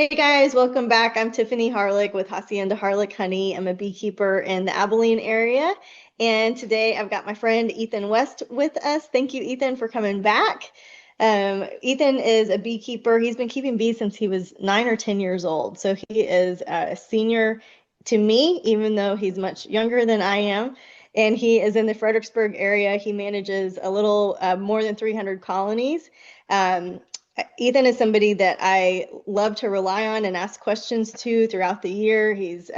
Hey guys, welcome back. I'm Tiffany Harlick with Hacienda Harlick Honey. I'm a beekeeper in the Abilene area. And today I've got my friend Ethan West with us. Thank you, Ethan, for coming back. Ethan is a beekeeper. He's been keeping bees since he was 9 or 10 years old. So he is a senior to me, even though he's much younger than I am. And he is in the Fredericksburg area. He manages a little more than 300 colonies. Um, Ethan is somebody that I love to rely on and ask questions to throughout the year. He's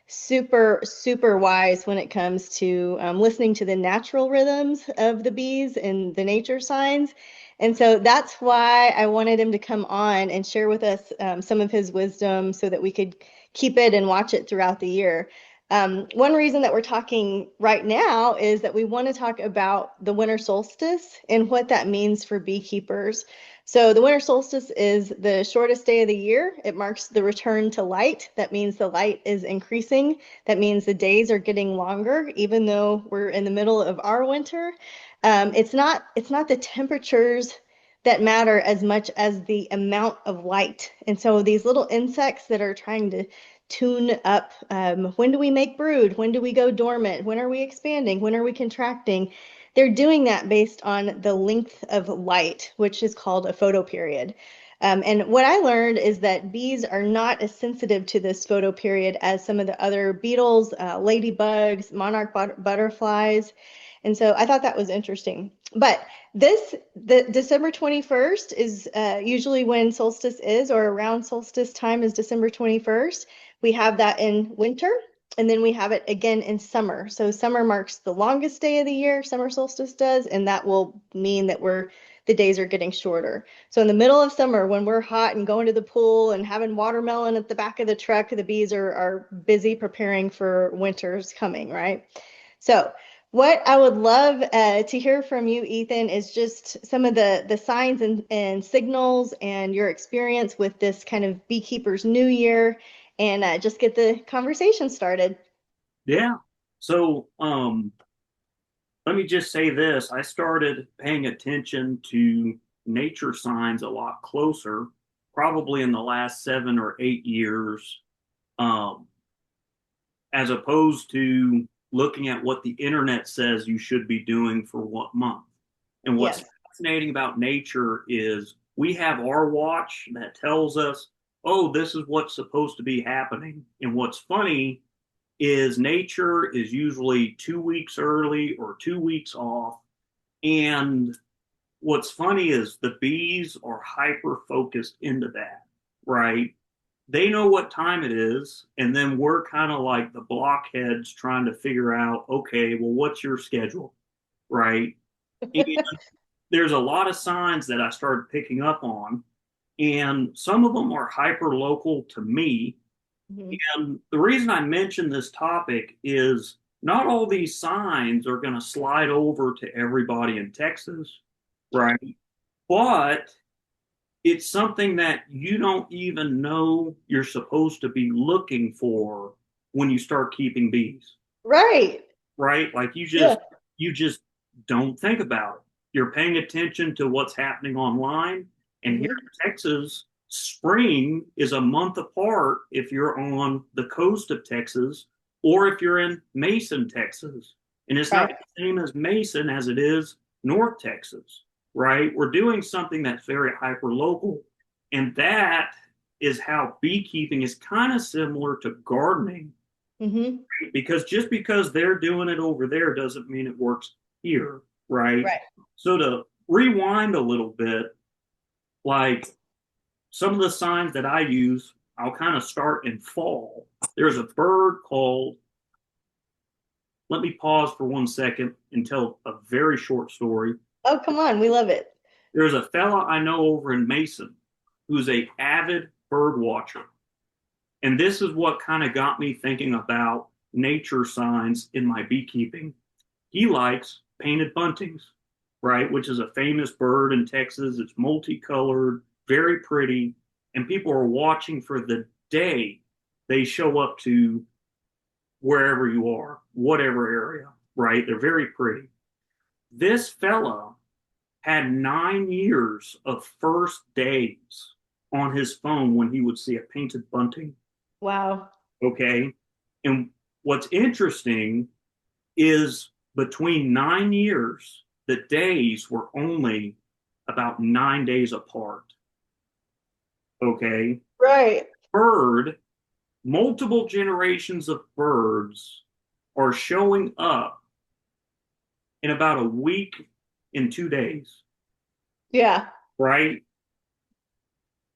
super wise when it comes to listening to the natural rhythms of the bees and the nature signs. And so that's why I wanted him to come on and share with us some of his wisdom so that we could keep it and watch it throughout the year. One reason that we're talking right now is that we want to talk about the winter solstice and what that means for beekeepers. So the winter solstice is the shortest day of the year. It marks the return to light. That means the light is increasing. That means the days are getting longer, even though we're in the middle of our winter. It's not the temperatures that matter as much as the amount of light. And so these little insects that are trying to tune up, when do we make brood? When do we go dormant? When are we expanding? When are we contracting? They're doing that based on the length of light, which is called a photoperiod. And what I learned is that bees are not as sensitive to this photoperiod as some of the other beetles, ladybugs, monarch butterflies. And so I thought that was interesting. But the December 21st is usually when solstice is, or around solstice time is December 21st. We have that in winter, and then we have it again in summer. So summer marks the longest day of the year, summer solstice does, and that will mean that the days are getting shorter. So in the middle of summer, when we're hot and going to the pool and having watermelon at the back of the truck, the bees are busy preparing for winter's coming, right? So what I would love to hear from you, Ethan, is just some of the signs and signals and your experience with this kind of Beekeepers New Year, and just get the conversation started. Yeah. So, let me just say this. I started paying attention to nature signs a lot closer, probably in the last 7 or 8 years, um, as opposed to looking at what the internet says you should be doing for what month. And what's Yes. fascinating about nature is we have our watch that tells us, oh, this is what's supposed to be happening. And what's funny is nature is usually 2 weeks early or 2 weeks off. And what's funny is the bees are hyper focused into that, right? They know what time it is. And then we're kind of like the blockheads trying to figure out, okay, well, what's your schedule, right? And there's a lot of signs that I started picking up on. And some of them are hyper local to me. Mhm. And the reason I mention this topic is not all these signs are going to slide over to everybody in Texas, right? But it's something that you don't even know you're supposed to be looking for when you start keeping bees, Right. right? Like Yeah. you just don't think about it. You're paying attention to what's happening online. And here Mhm. in Texas, spring is a month apart if you're on the coast of Texas or if you're in Mason, Texas. And it's not Right. the same as Mason as it is North Texas, right? We're doing something that's very hyper local. And that is how beekeeping is kind of similar to gardening, Mhm. because just because they're doing it over there doesn't mean it works here, right? Right. So to rewind a little bit, like some of the signs that I use, I'll kind of start in fall. There's a bird called, let me pause for 1 second and tell a very short story. Oh, come on. We love it. There's a fella I know over in Mason who's a avid bird watcher. And this is what kind of got me thinking about nature signs in my beekeeping. He likes painted buntings, right? Which is a famous bird in Texas. It's multicolored, very pretty, and people are watching for the day they show up to wherever you are, whatever area, right? They're very pretty. This fella had 9 years of first days on his phone when he would see a painted bunting. Wow. Okay. And what's interesting is between 9 years, the days were only about 9 days apart. Okay. Right. Bird, multiple generations of birds are showing up in about a week in 2 days, Yeah. right?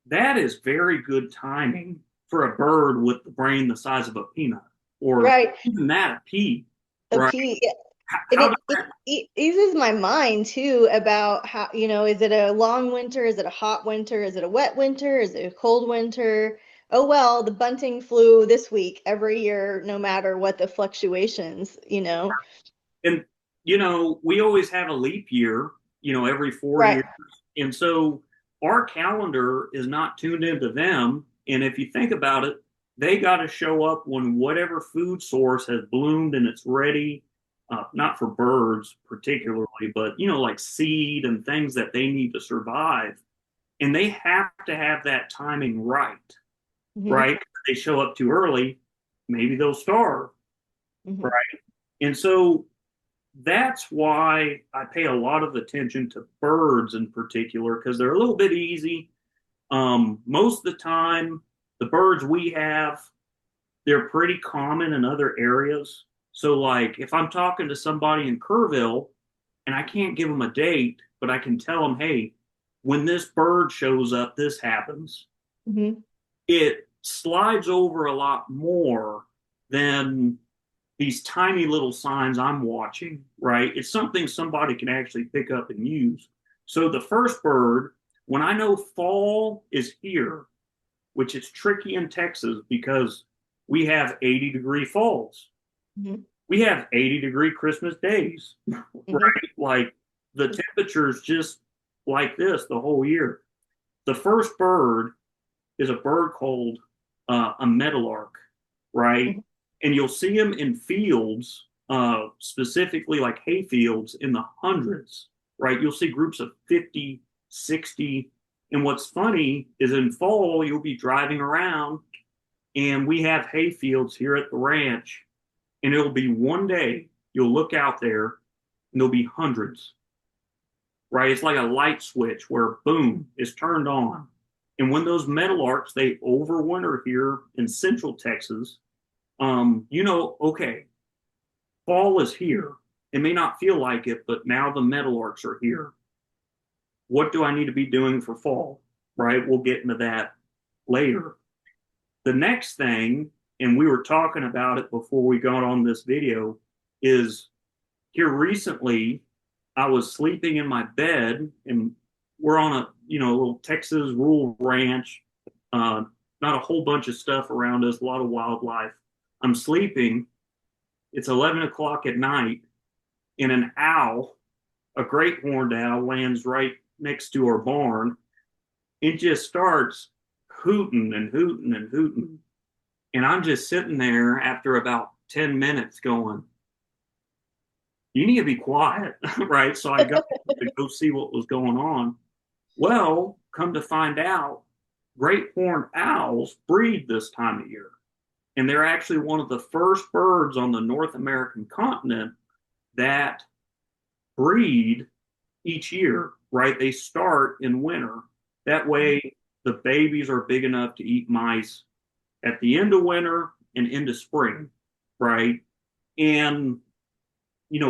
That is very good timing for a bird with the brain the size of a peanut, or Right. even that, a pea, A right? P. And How does that? it eases my mind too about how, is it a long winter? Is it a hot winter? Is it a wet winter? Is it a cold winter? Oh, well, the bunting flew this week every year, no matter what the fluctuations. And we always have a leap year, every 4 years, Right. and so our calendar is not tuned into them. And if you think about it, they got to show up when whatever food source has bloomed and it's ready. Not for birds particularly, but like seed and things that they need to survive. And they have to have that timing right, Hmm. right? If they show up too early, maybe they'll starve, right? Hmm. And so that's why I pay a lot of attention to birds in particular, because they're a little bit easy. Most of the time, the birds we have, they're pretty common in other areas. So, like, if I'm talking to somebody in Kerrville and I can't give them a date, but I can tell them, hey, when this bird shows up, this happens. Hmm. It slides over a lot more than these tiny little signs I'm watching, right? It's something somebody can actually pick up and use. So the first bird, when I know fall is here, which is tricky in Texas because we have 80-degree falls. Hmm. We have 80-degree Christmas days, Hmm. right? Like the temperature's just like this the whole year. The first bird is a bird called a meadowlark, right? Hmm. And you'll see them in fields, specifically like hay fields in the hundreds, right? You'll see groups of 50, 60. And what's funny is in fall, you'll be driving around and we have hay fields here at the ranch. And it'll be one day you'll look out there and there'll be hundreds, right? It's like a light switch where boom is turned on. And when those meadowlarks they overwinter here in central Texas, okay, fall is here. It may not feel like it, but now the meadowlarks are here. What do I need to be doing for fall? Right? We'll get into that later. The next thing, and we were talking about it before we got on this video, is here recently I was sleeping in my bed and we're on a little Texas rural ranch, not a whole bunch of stuff around us, a lot of wildlife. I'm sleeping. It's 11 o'clock at night, and an owl, a great horned owl, lands right next to our barn. It just starts hooting and hooting and hooting. And I'm just sitting there after about 10 minutes going, you need to be quiet, right? So I got to go see what was going on. Well, come to find out, great horned owls breed this time of year. And they're actually one of the first birds on the North American continent that breed each year, right? They start in winter. That way, the babies are big enough to eat mice at the end of winter and into spring, right? And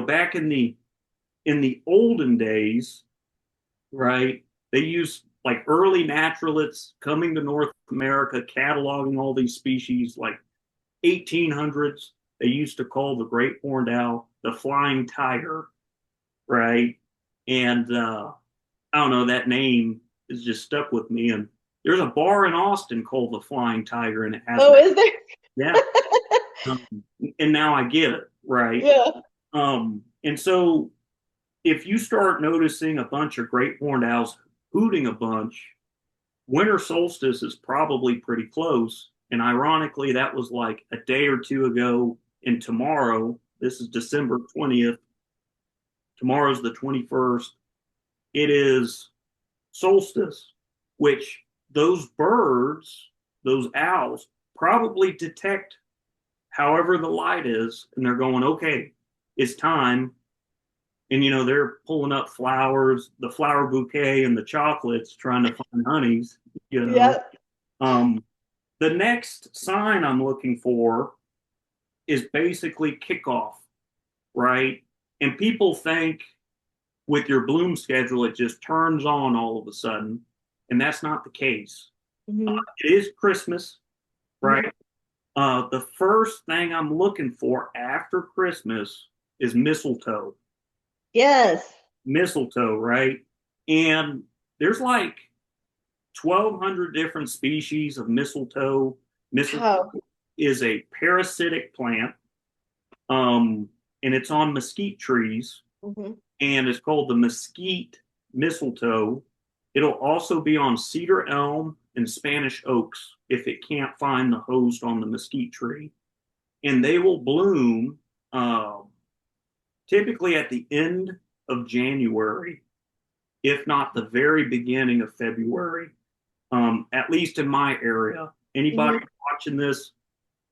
back in the olden days, right? They used like early naturalists coming to North America, cataloging all these species, like 1800s. They used to call the great horned owl the flying tiger, right? And I don't know, that name is just stuck with me. And there's a bar in Austin called the Flying Tiger, and it has Oh, that. is there? Yeah. Um, and now I get it, right? Yeah. And so if you start noticing a bunch of great horned owls hooting a bunch, winter solstice is probably pretty close. And ironically, that was like a day or two ago. And tomorrow, this is December 20th. Tomorrow's the 21st. It is solstice, which those birds, those owls, probably detect however the light is, and they're going, okay, it's time. And they're pulling up flowers, the flower bouquet, and the chocolates, trying to find honeys. You know, Yep. um, the next sign I'm looking for is basically kickoff, right? And people think with your bloom schedule, it just turns on all of a sudden, and that's not the case. Hmm. It is Christmas, right? Hmm. The first thing I'm looking for after Christmas is mistletoe. Yes. Mistletoe, right? And there's like 1,200 different species of mistletoe. Mistletoe Wow. is a parasitic plant, and it's on mesquite trees, Hmm. and it's called the mesquite mistletoe. It'll also be on cedar elm and Spanish oaks if it can't find the host on the mesquite tree. And they will bloom uh, typically at the end of January, if not the very beginning of February, at least in my area. Anybody Hmm. watching this,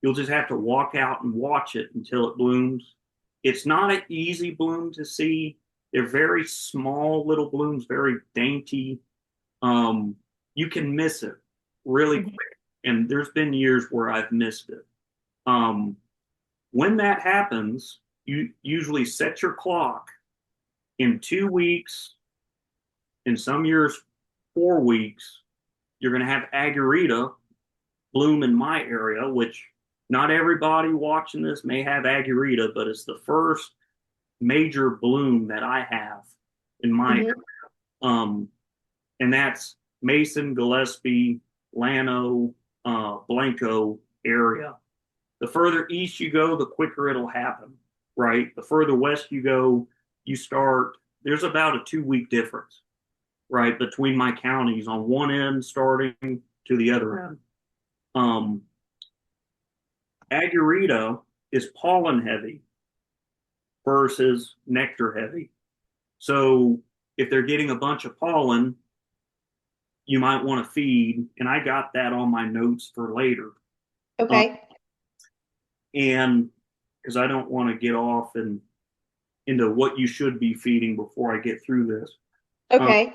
you'll just have to walk out and watch it until it blooms. It's not an easy bloom to see. They're very small little blooms, very dainty. Um, you can miss it really Hmm. quick. And there's been years where I've missed it. Um, when that happens, you usually set your clock in 2 weeks, in some years, 4 weeks. You're going to have Agarita bloom in my area, which not everybody watching this may have Agarita, but it's the first major bloom that I have in my area. Hmm. Um, and that's Mason, Gillespie, Llano, Blanco area. The further east you go, the quicker it'll happen, right? The further west you go, there's about a 2 week difference, right, between my counties on one end starting to the other end. Um, Agarita is pollen heavy versus nectar heavy. So if they're getting a bunch of pollen, you might want to feed, and I got that on my notes for later. Um, Okay. and because I don't want to get off and into what you should be feeding before I get through this. Um, Okay.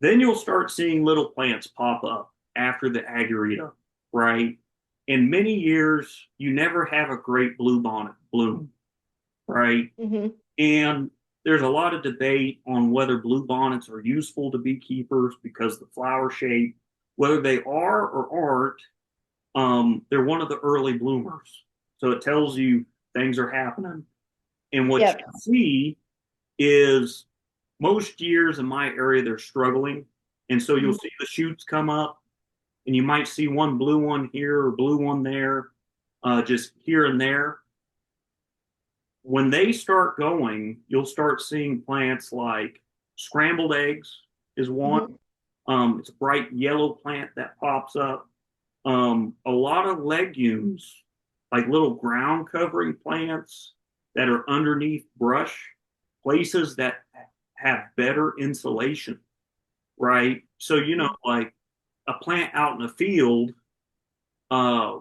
then you'll start seeing little plants pop up after the Agarita, right? In many years, you never have a great bluebonnet bloom, right? Hmm. And there's a lot of debate on whether bluebonnets are useful to beekeepers because of the flower shape, whether they are or aren't. They're one of the early bloomers, so it tells you things are happening. And what you Yep. see is most years in my area they're struggling, and so you'll Hmm. see the shoots come up, and you might see one blue one here or blue one there, just here and there. When they start going, you'll start seeing plants like scrambled eggs is one. Hmm. It's a bright yellow plant that pops up. A lot of legumes, like little ground covering plants that are underneath brush, places that have better insulation, right? So, like a plant out in the field uh,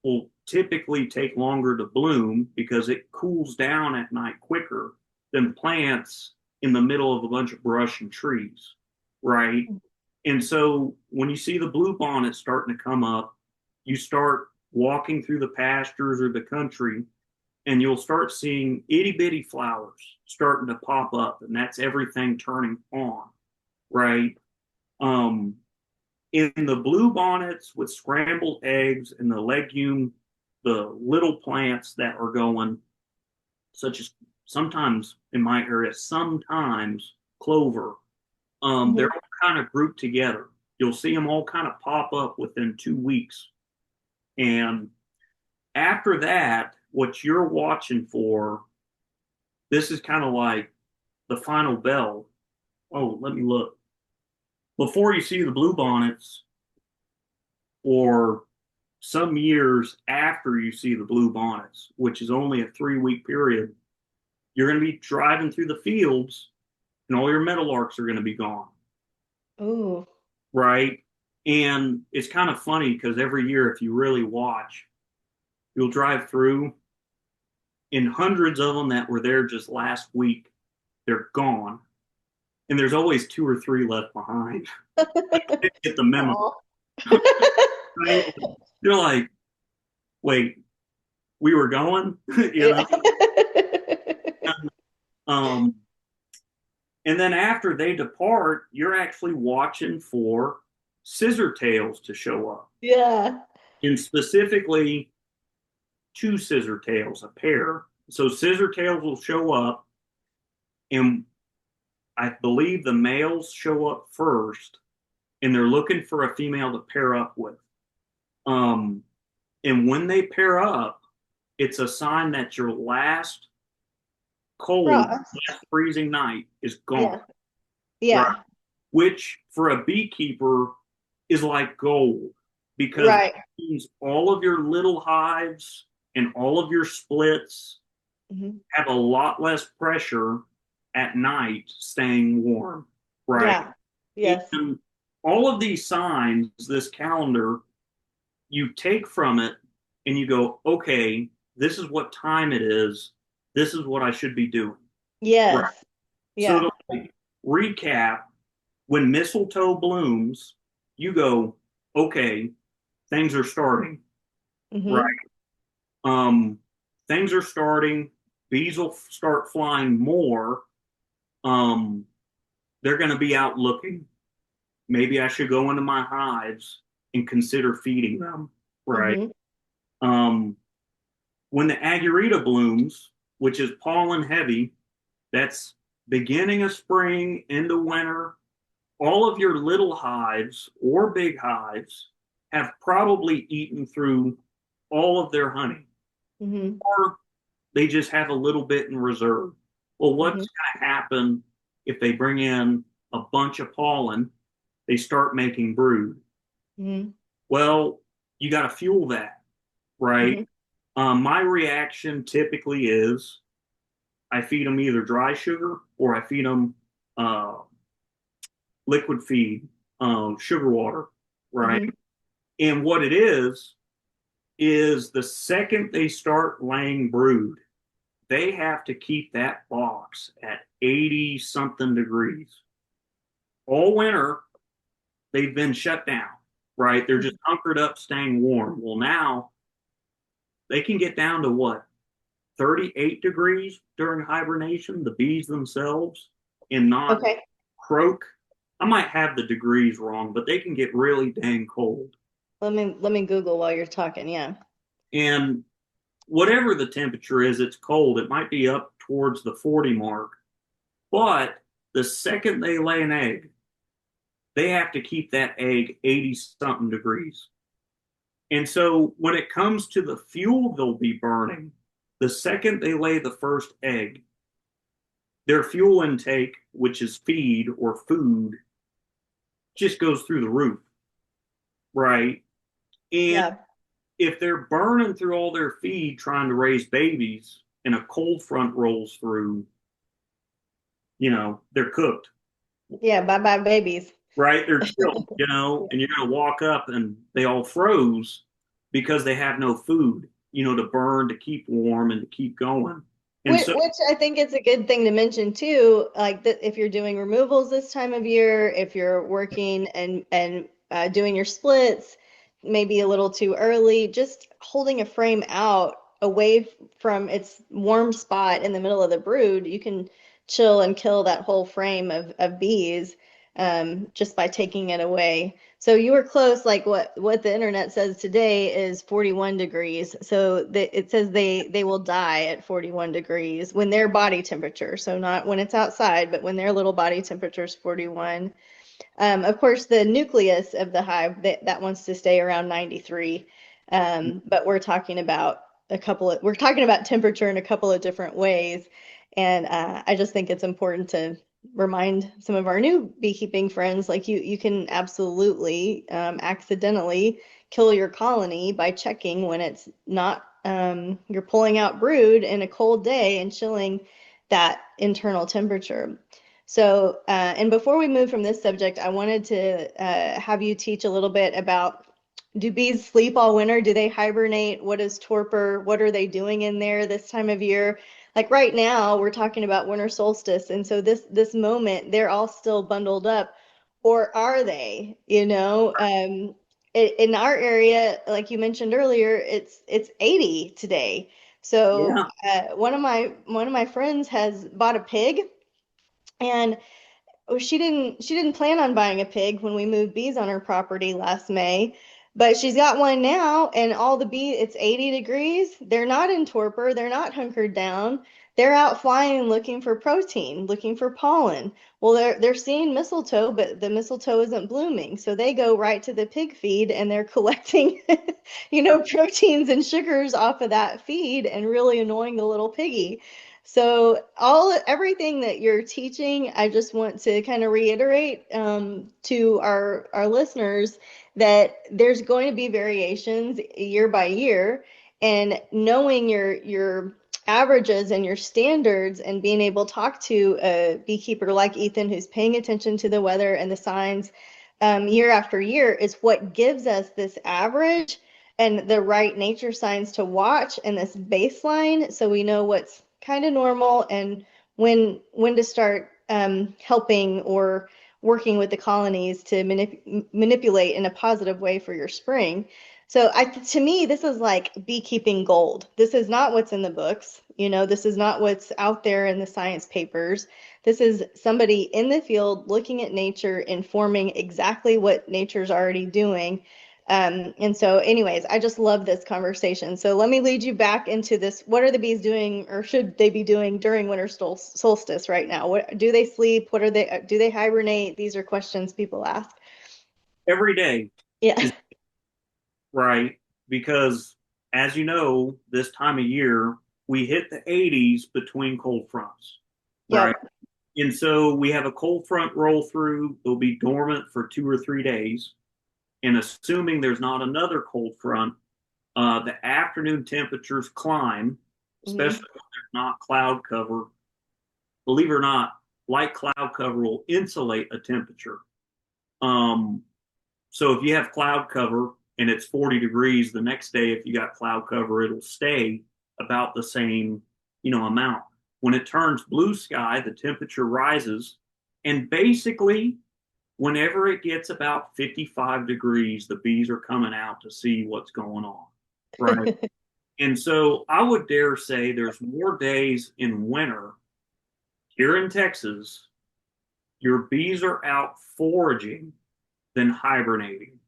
will typically take longer to bloom because it cools down at night quicker than plants in the middle of a bunch of brush and trees, right? And so when you see the bluebonnet starting to come up, you start walking through the pastures or the country, and you'll start seeing itty bitty flowers starting to pop up, and that's everything turning on, right? Um, in the blue bonnets with scrambled eggs and the legume, the little plants that are going, such as sometimes in my area, sometimes clover, they're Hmm. all kind of grouped together. You'll see them all kind of pop up within 2 weeks. And after that, what you're watching for, this is kind of like the final bell. Oh, let me look. Before you see the blue bonnets, or some years after you see the blue bonnets, which is only a 3 week period, you're going to be driving through the fields and all your meadowlarks are going to be gone, Ooh. right? And it's kind of funny because every year, if you really watch, you'll drive through and hundreds of them that were there just last week, they're gone. And there's always two or three left behind. Like, they get the memo. Aw. Right? You're like, wait, we were going, you Yeah. know? Um, and then after they depart, you're actually watching for scissor tails to show up. Yeah. And specifically, two scissor tails, a pair. So scissor tails will show up, and I believe the males show up first, and they're looking for a female to pair up with. Um, and when they pair up, it's a sign that your last cold, Frost. last freezing night is gone, Yeah. right? Yeah. Which for a beekeeper is like gold because that Right. means all of your little hives and all of your splits Hmm. have a lot less pressure at night staying warm, right? Yeah. Yes. And all of these signs, this calendar, you take from it and you go, okay, this is what time it is. This is what I should be doing. Right. Yes. So Yeah. to like, recap, when mistletoe blooms, you go, okay, things are starting, right? Hmm. Um, things are starting. Bees will start flying more. Um, they're going to be out looking. Maybe I should go into my hives and consider feeding them, right? Hmm. Um, when the agurita blooms, which is pollen heavy, that's beginning of spring into winter. All of your little hives or big hives have probably eaten through all of their honey, Hmm. or they just have a little bit in reserve. Well, what's Hmm. going to happen if they bring in a bunch of pollen? They start making brood. Hmm. Well, you got to fuel that, right? Hmm. My reaction typically is I feed them either dry sugar or I feed them uh, liquid feed, sugar water, right? Hmm. And what it is the second they start laying brood, they have to keep that box at 80 something degrees. All winter, they've been shut down, right? They're just hunkered up, staying warm. Well, now they can get down to what, 38 degrees during hibernation, the bees themselves, and not Okay. croak. I might have the degrees wrong, but they can get really dang cold. Let me Google while you're talking. Yeah. And whatever the temperature is, it's cold. It might be up towards the 40 mark. But the second they lay an egg, they have to keep that egg 80 something degrees. And so when it comes to the fuel they'll be burning, the second they lay the first egg, their fuel intake, which is feed or food, just goes through the roof, right? And Yeah. if they're burning through all their feed trying to raise babies and a cold front rolls through, they're cooked, Yeah. Bye bye babies. right? They're chilled, and you're going to walk up and they all froze because they have no food, to burn, to keep warm, and to keep going. And so, Which I think is a good thing to mention too, like that if you're doing removals this time of year, if you're working and doing your splits, maybe a little too early, just holding a frame out away from its warm spot in the middle of the brood, you can chill and kill that whole frame of bees just by taking it away. So you were close, like what the internet says today is 41 degrees. So it says they will die at 41 degrees when their body temperature. So not when it's outside, but when their little body temperature is 41. Of course, the nucleus of the hive that wants to stay around 93. But we're talking about temperature in a couple of different ways. And I just think it's important to remind some of our new beekeeping friends, like you can absolutely accidentally kill your colony by checking when it's not, you're pulling out brood in a cold day and chilling that internal temperature. So, and before we move from this subject, I wanted to have you teach a little bit about, do bees sleep all winter? Do they hibernate? What is torpor? What are they doing in there this time of year? Like right now, we're talking about winter solstice, and so this moment, they're all still bundled up, or are they? In our area, like you mentioned earlier, it's 80 today. So Yeah. one of my friends has bought a pig, and she didn't plan on buying a pig when we moved bees on her property last May, but she's got one now, and all the bees, it's 80 degrees. They're not in torpor, they're not hunkered down. They're out flying looking for protein, looking for pollen. Well, they're seeing mistletoe, but the mistletoe isn't blooming. So they go right to the pig feed and they're collecting, proteins and sugars off of that feed and really annoying the little piggy. So everything that you're teaching, I just want to kind of reiterate to our listeners that there's going to be variations year by year, and knowing your averages and your standards and being able to talk to a beekeeper like Ethan who's paying attention to the weather and the signs year after year is what gives us this average and the right nature signs to watch and this baseline, so we know what's kind of normal and when to start helping or working with the colonies to manipulate in a positive way for your spring. So to me, this is like beekeeping gold. This is not what's in the books. This is not what's out there in the science papers. This is somebody in the field looking at nature, informing exactly what nature's already doing. And so, anyways, I just love this conversation. So let me lead you back into this. What are the bees doing, or should they be doing during winter solstice right now? What do they sleep? What are they? Do they hibernate? These are questions people ask. Every day Yeah. is right because, as you know, this time of year, we hit the 80s between cold fronts, right? Yep. And so we have a cold front roll through. It'll be dormant for 2 or 3 days. And assuming there's not another cold front, the afternoon temperatures climb, Hmm. especially when there's not cloud cover. Believe it or not, light cloud cover will insulate a temperature. Um, so if you have cloud cover and it's 40 degrees, the next day, if you got cloud cover, it'll stay about the same, amount. When it turns blue sky, the temperature rises. And basically, whenever it gets about 55 degrees, the bees are coming out to see what's going on. Right. And so I would dare say there's more days in winter here in Texas, your bees are out foraging than hibernating,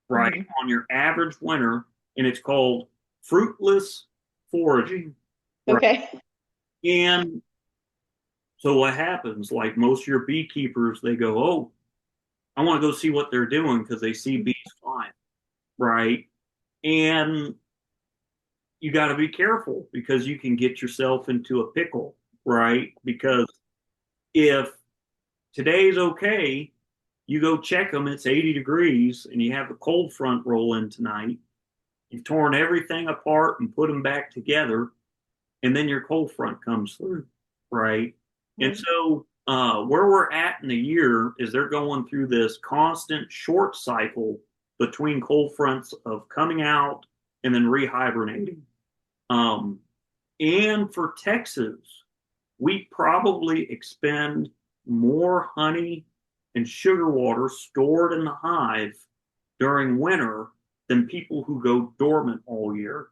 right? Hmm. On your average winter, and it's called fruitless foraging, right? Okay. And so what happens? Like most of your beekeepers, they go, "Oh, I want to go see what they're doing because they see bees flying," right? And you got to be careful because you can get yourself into a pickle, right? Because if today's okay, you go check them, it's 80 degrees, and you have a cold front roll in tonight. You've torn everything apart and put them back together, and then your cold front comes through, right? And Mhm. so, where we're at in the year is they're going through this constant short cycle between cold fronts of coming out and then rehibernating. Um, and for Texas, we probably expend more honey and sugar water stored in the hive during winter than people who go dormant all year.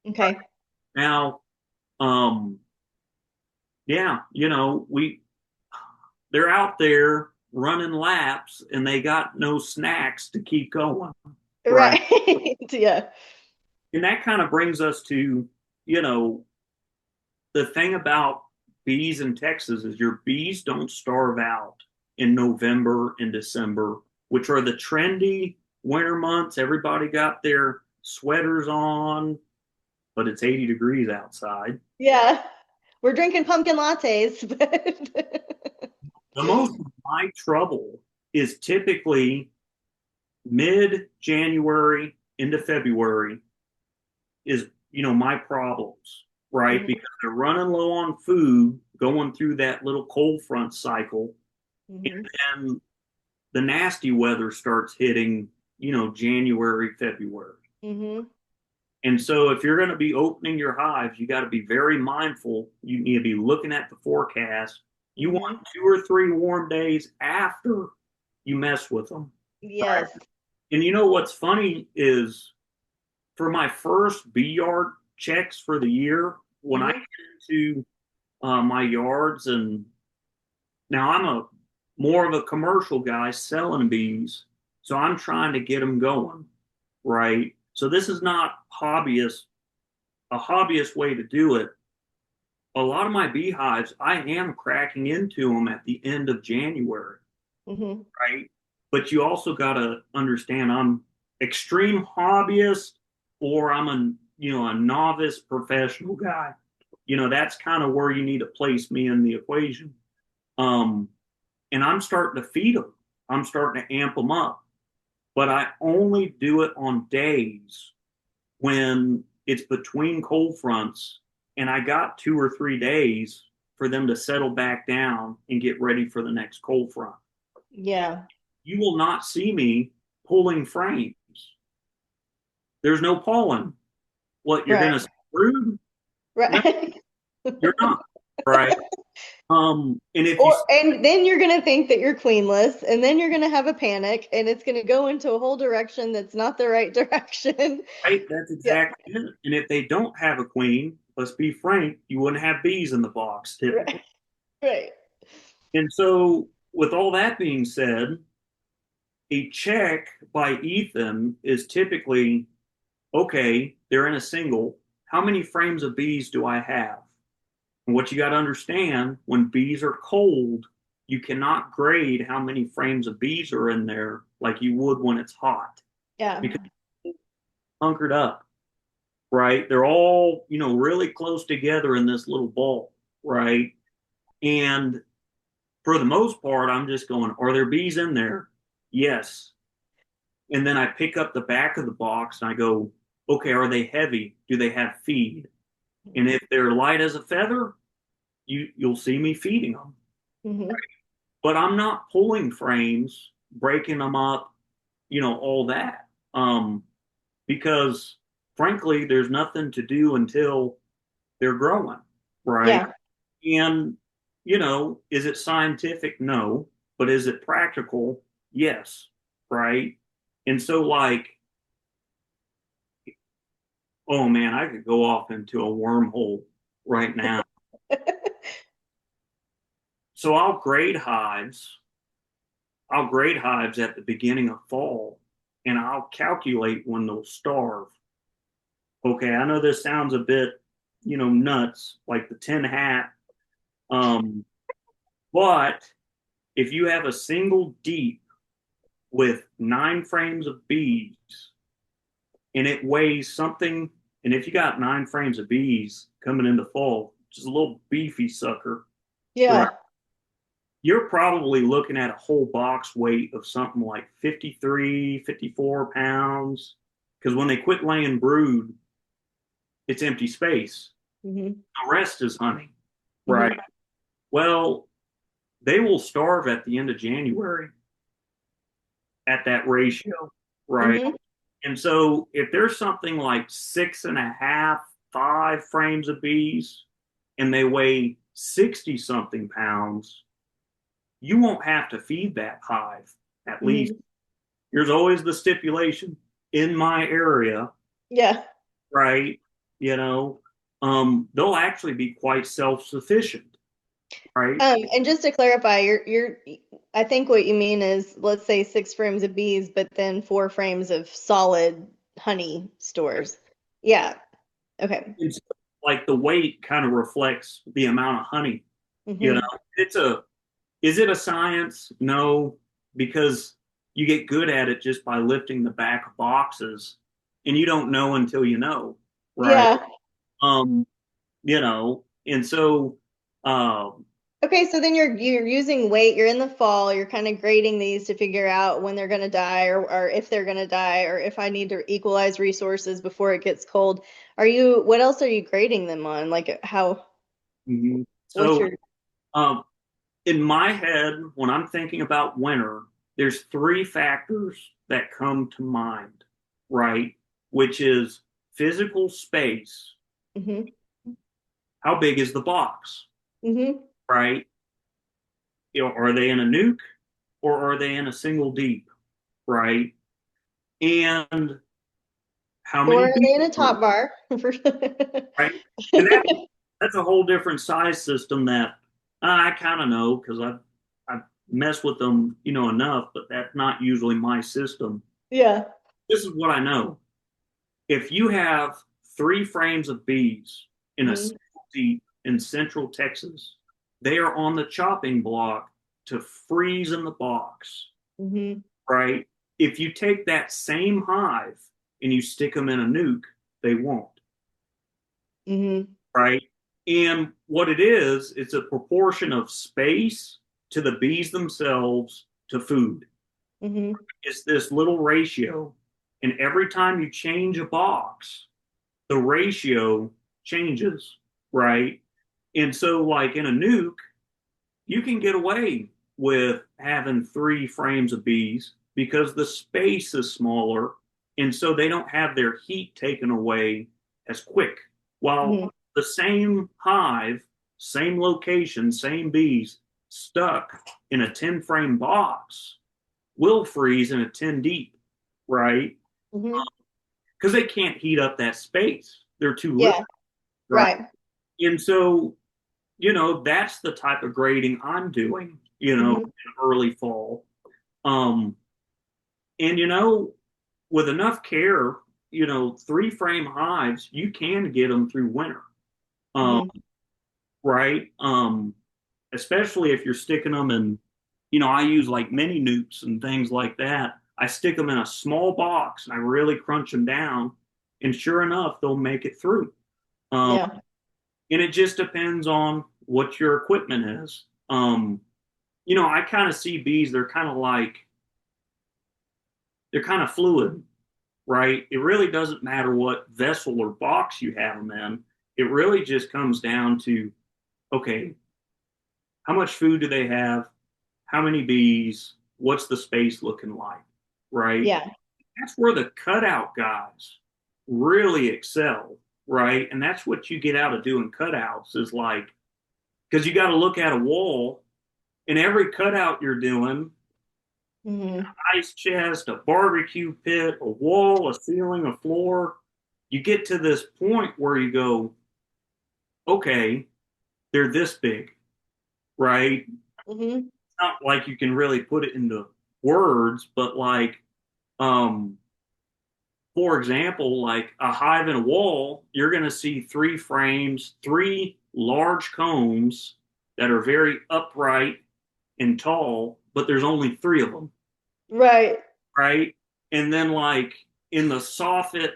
Okay. Now, um, yeah, they're out there running laps and they got no snacks to keep going, right? Right. Yeah. And that kind of brings us to, you know, the thing about bees in Texas is your bees don't starve out in November and December, which are the trendy winter months. Everybody got their sweaters on, but it's 80 degrees outside. Yeah. We're drinking pumpkin lattes, but The most of my trouble is typically mid January into February is, my problems. right? Mhm. Because they're running low on food, going through that little cold front cycle, Mhm. and the nasty weather starts hitting, January, February. Mhm. And so if you're going to be opening your hives, you got to be very mindful. You need to be looking at the forecast. You want Mhm. 2 or 3 warm days after you mess with them. Right. Yes. And what's funny is for my first bee yard checks for the year, when I Mhm. get into my yards, and now I'm a more of a commercial guy selling bees, so I'm trying to get them going, right? So this is not a hobbyist way to do it. A lot of my beehives, I am cracking into them at the end of January, Mhm. right? But you also got to understand I'm extreme hobbyist, or I'm a novice professional guy. That's kind of where you need to place me in the equation. Um, and I'm starting to feed them. I'm starting to amp them up, but I only do it on days when it's between cold fronts and I got 2 or 3 days for them to settle back down and get ready for the next cold front. Yeah. You will not see me pulling frames. There's no pollen. What, you're Right. going to brood? No, Right. you're not. Right. And if you, Or and then you're gonna think that you're queenless, and then you're gonna have a panic, and it's gonna go into a whole direction that's not the right direction. right, that's Yeah. exactly it. And if they don't have a queen, let's be frank, you wouldn't have bees in the box typically. Right. Right. And so, with all that being said, a check by Ethan is typically okay, they're in a single. How many frames of bees do I have? And what you got to understand when bees are cold, you cannot grade how many frames of bees are in there like you would when it's hot Yeah. because it's hunkered up, right? They're all, really close together in this little ball, right? And for the most part, I'm just going, are there bees in there? Yes. And then I pick up the back of the box and I go, okay, are they heavy? Do they have feed? And Mhm. if they're light as a feather, you'll see me feeding them. Mhm. But I'm not pulling frames, breaking them up, all that. Because frankly, there's nothing to do until they're growing, right? Yeah. And, is it scientific? No. But is it practical? Yes, right? And so, like, oh man, I could go off into a wormhole right now. So I'll grade hives at the beginning of fall and I'll calculate when they'll starve. Okay, I know this sounds a bit, nuts, like the tin hat. Um, but if you have a single deep with 9 frames of bees and it weighs something, and if you got 9 frames of bees coming into fall, just a little beefy sucker, right? Yeah. You're probably looking at a whole box weight of something like 53, 54 pounds. Because when they quit laying brood, it's empty space. Mhm. The rest is honey, right? Mhm. Well, they will starve at the end of January at that ratio, right? Mhm. And so if there's something like 6.5, 5 frames of bees, and they weigh 60 something pounds, you won't have to feed that hive at least. Mhm. There's always the stipulation in my area, Yeah. right? You know, they'll actually be quite self-sufficient, right? And just to clarify, I think what you mean is, let's say 6 frames of bees, but then 4 frames of solid honey stores. Yeah. Okay. And so, like the weight kind of reflects the amount of honey. You know, Hmm. it's a is it a science? No, because you get good at it just by lifting the back of boxes, and you don't know until you know, right? Yeah. Um, and so, um, Okay, so then you're using weight, you're in the fall, you're kind of grading these to figure out when they're going to die or if they're going to die or if I need to equalize resources before it gets cold. What else are you grading them on? Like Mhm. what's So, your, um, in my head, when I'm thinking about winter, there's three factors that come to mind, right? Which is physical space. hmm How big is the box, hmm right? Are they in a nuke or are they in a single deep, right? And how Or many are they in a bees, top bar? right? And that's a whole different size system that I kind of know because I've messed with them, enough, but that's not usually my system. Yeah. This is what I know. If you have three frames of bees in a hmm single deep in central Texas, they are on the chopping block to freeze in the box, hmm right? If you take that same hive and you stick them in a nuke, they won't, hmm right? And what it is, it's a proportion of space to the bees themselves to food. hmm It's this little ratio. And every time you change a box, the ratio changes, right? And so, like in a nuke, you can get away with having three frames of bees because the space is smaller. And so they don't have their heat taken away as quick. While hmm the same hive, same location, same bees stuck in a 10 frame box will freeze in a 10 deep, right? hmm Because they can't heat up that space. They're too little, Yeah, right? right. And so, that's the type of grading I'm doing, hmm in early fall. Um, and with enough care, three frame hives, you can get them through winter. Um, hmm right? Especially if you're sticking them in, I use like mini nukes and things like that. I stick them in a small box and I really crunch them down, and sure enough, they'll make it through. Um, Yeah. and it just depends on what your equipment is. I kind of see bees, they're kind of fluid, right? It really doesn't matter what vessel or box you have them in. It really just comes down to, okay, how much food do they have? How many bees? What's the space looking like? Right? Yeah. That's where the cutout guys really excel, right? And that's what you get out of doing cutouts is like, because you got to look at a wall and every cutout you're doing, hmm ice chest, a barbecue pit, a wall, a ceiling, a floor, you get to this point where you go, okay, they're this big, right? hmm Not like you can really put it into words, but like, um, for example, like a hive in a wall, you're going to see three frames, three large combs that are very upright and tall, but there's only three of them, Right. right? And then, like in the soffit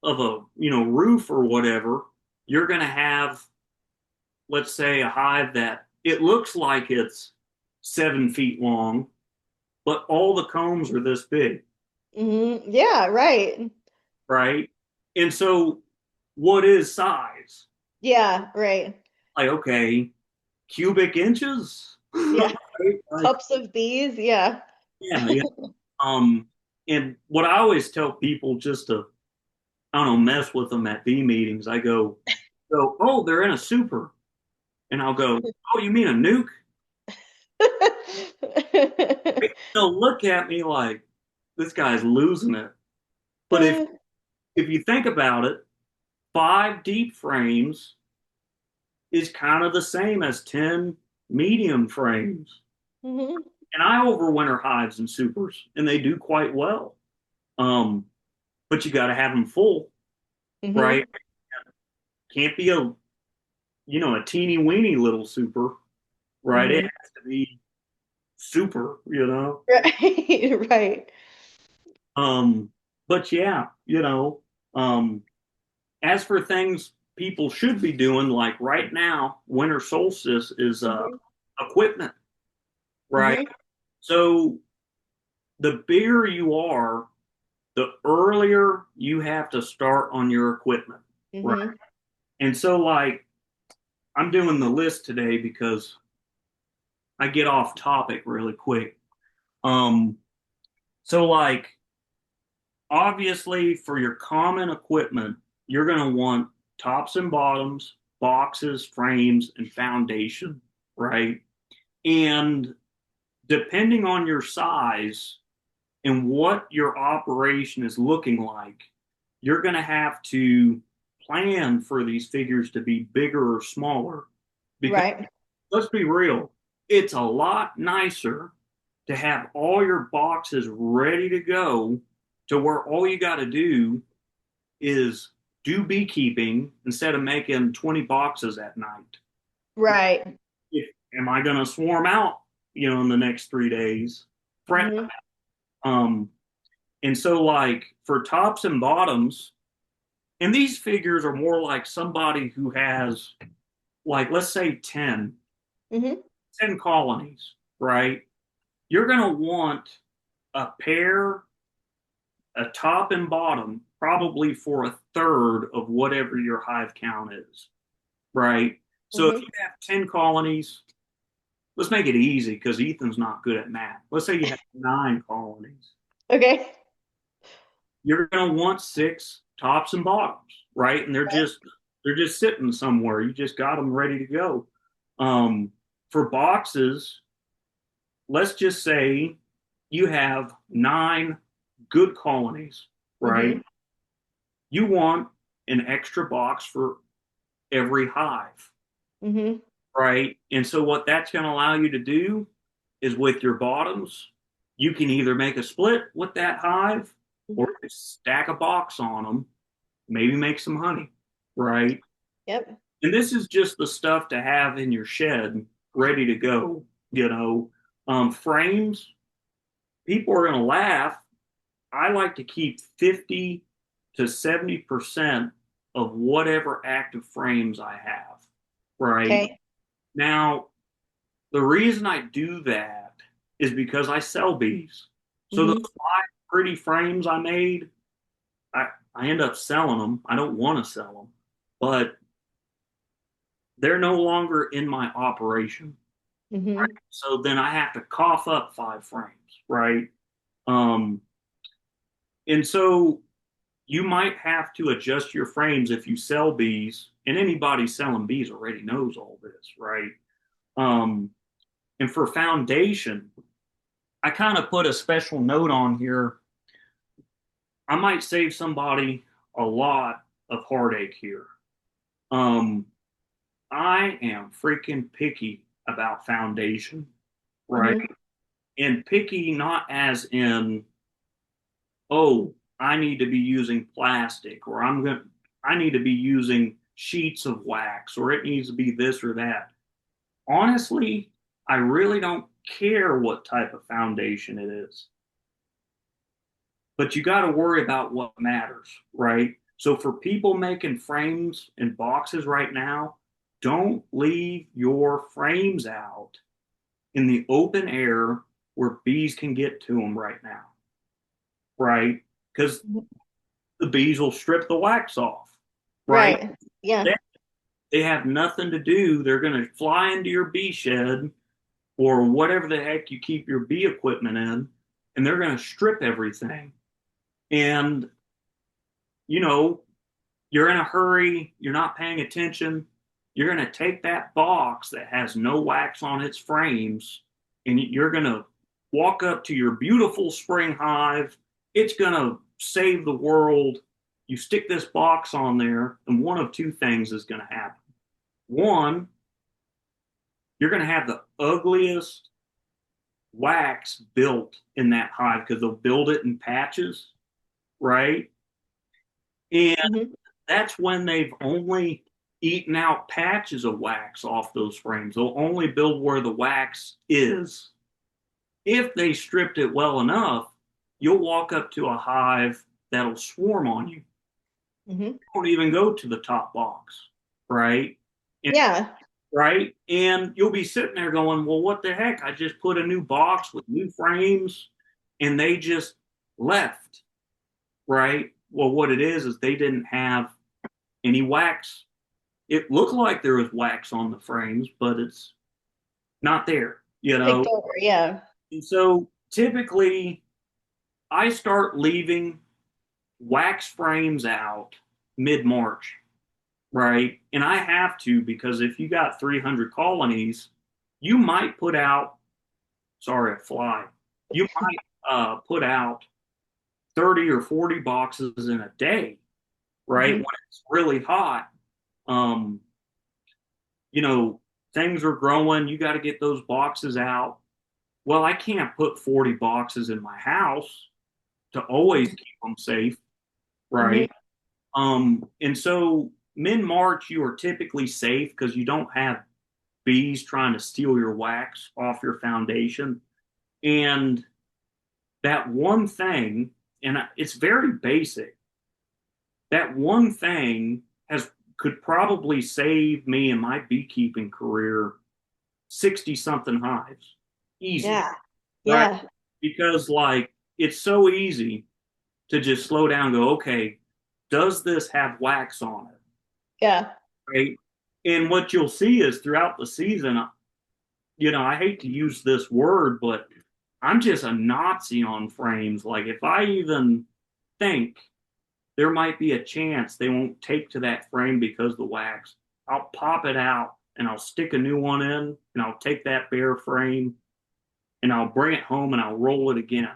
of a roof or whatever, you're going to have, let's say, a hive that it looks like it's 7 feet long, but all the combs are this big, Yeah, right. right? And so, what is size? Yeah, right. Like, okay, cubic inches, Yeah. right? Like, Cups of bees. Yeah. yeah, yeah. Um, and what I always tell people just to, I don't know, mess with them at bee meetings, I oh, they're in a super. And I'll go, oh, you mean a nuke? They'll look at me like, this guy's losing it. But if you think about it, five deep frames is kind of the same as 10 medium frames. hmm And I overwinter hives and supers, and they do quite well. Um, but you got to have them full, right? hmm Can't be a teeny weeny little super, right? It hmm has to be super. Right. Right. Um, but yeah, um, as for things people should be doing, like right now, winter solstice is Mhm. equipment, right? Mm-hmm. So the bigger you are, the earlier you have to start on your equipment, right? Mm-hmm. And so, like, I'm doing the list today because I get off topic really quick. Um, so like obviously for your common equipment, you're going to want tops and bottoms, boxes, frames, and foundation, right? And depending on your size and what your operation is looking like, you're going to have to plan for these figures to be bigger or smaller. Because Right. let's be real, it's a lot nicer to have all your boxes ready to go to where all you got to do is do beekeeping instead of making 20 boxes at night. Right. If, am I going to swarm out, in the next 3 days? Fret. Mm-hmm. Um, and so, like, for tops and bottoms, and these figures are more like somebody who has, like, let's say 10, Mm-hmm. 10 colonies, right? You're going to want a pair, a top and bottom, probably for a third of whatever your hive count is, right? So if Mm-hmm. you have 10 colonies, let's make it easy because Ethan's not good at math. Let's say you have 9 colonies. Okay. You're going to want 6 tops and bottoms, right? And they're just sitting somewhere. You just got them ready to go. For boxes, let's just say you have 9 good colonies, right? Mm-hmm. You want an extra box for every hive, Mm-hmm. right? And so what that's going to allow you to do is with your bottoms, you can either make a split with that hive or Mm-hmm. stack a box on them, maybe make some honey, right? Yep. And this is just the stuff to have in your shed ready to go, you know. Frames, people are going to laugh. I like to keep 50 to 70% of whatever active frames I have, right? Okay. Now, the reason I do that is because I sell bees. So those Mm-hmm. 5 pretty frames I made, I end up selling them. I don't want to sell them, but they're no longer in my operation. Right? Mm-hmm. So then I have to cough up 5 frames, right? Um, and so you might have to adjust your frames if you sell bees, and anybody selling bees already knows all this, right? Um, and for foundation, I kind of put a special note on here. I might save somebody a lot of heartache here. Um, I am freaking picky about foundation, right? Mm-hmm. And picky not as in, oh, I need to be using plastic, or I need to be using sheets of wax, or it needs to be this or that. Honestly, I really don't care what type of foundation it is. But you got to worry about what matters, right? So for people making frames and boxes right now, don't leave your frames out in the open air where bees can get to them right now, right? Because the bees will strip the wax off, right? Right. Yeah. They, they have nothing to do. They're going to fly into your bee shed or whatever the heck you keep your bee equipment in, and they're going to strip everything. And, you know, you're in a hurry, you're not paying attention, you're going to take that box that has no wax on its frames and you're going to walk up to your beautiful spring hive. It's going to save the world. You stick this box on there, and one of two things is going to happen. One, you're going to have the ugliest wax built in that hive because they'll build it in patches, right? And Mm-hmm. that's when they've only eaten out patches of wax off those frames. They'll only build where the wax is. If they stripped it well enough, you'll walk up to a hive that'll swarm on you. Mm-hmm. Don't even go to the top box, right? And Yeah. right? And you'll be sitting there going, well, what the heck? I just put a new box with new frames and they just left, right? Well, what it is they didn't have any wax. It looked like there was wax on the frames, but it's not there, you know? Picked over, yeah. And so typically I start leaving wax frames out mid March, right? And I have to because if you got 300 colonies, you might put out, sorry, a fly, you might put out 30 or 40 boxes in a day, right? Hmm. When it's really hot, um, you know, things are growing, you got to get those boxes out. Well, I can't put 40 boxes in my house to always keep them safe, Hmm. right? And so mid March, you are typically safe because you don't have bees trying to steal your wax off your foundation. And that one thing, and it's very basic, that one thing has could probably save me in my beekeeping career 60 something hives. Easy, Yeah. right? Yeah. Because like it's so easy to just slow down and go, okay, does this have wax on it? Yeah. Right. And what you'll see is throughout the season, I hate to use this word, but I'm just a Nazi on frames. Like if I even think there might be a chance they won't take to that frame because of the wax, I'll pop it out and I'll stick a new one in and I'll take that bare frame and I'll bring it home and I'll roll it again.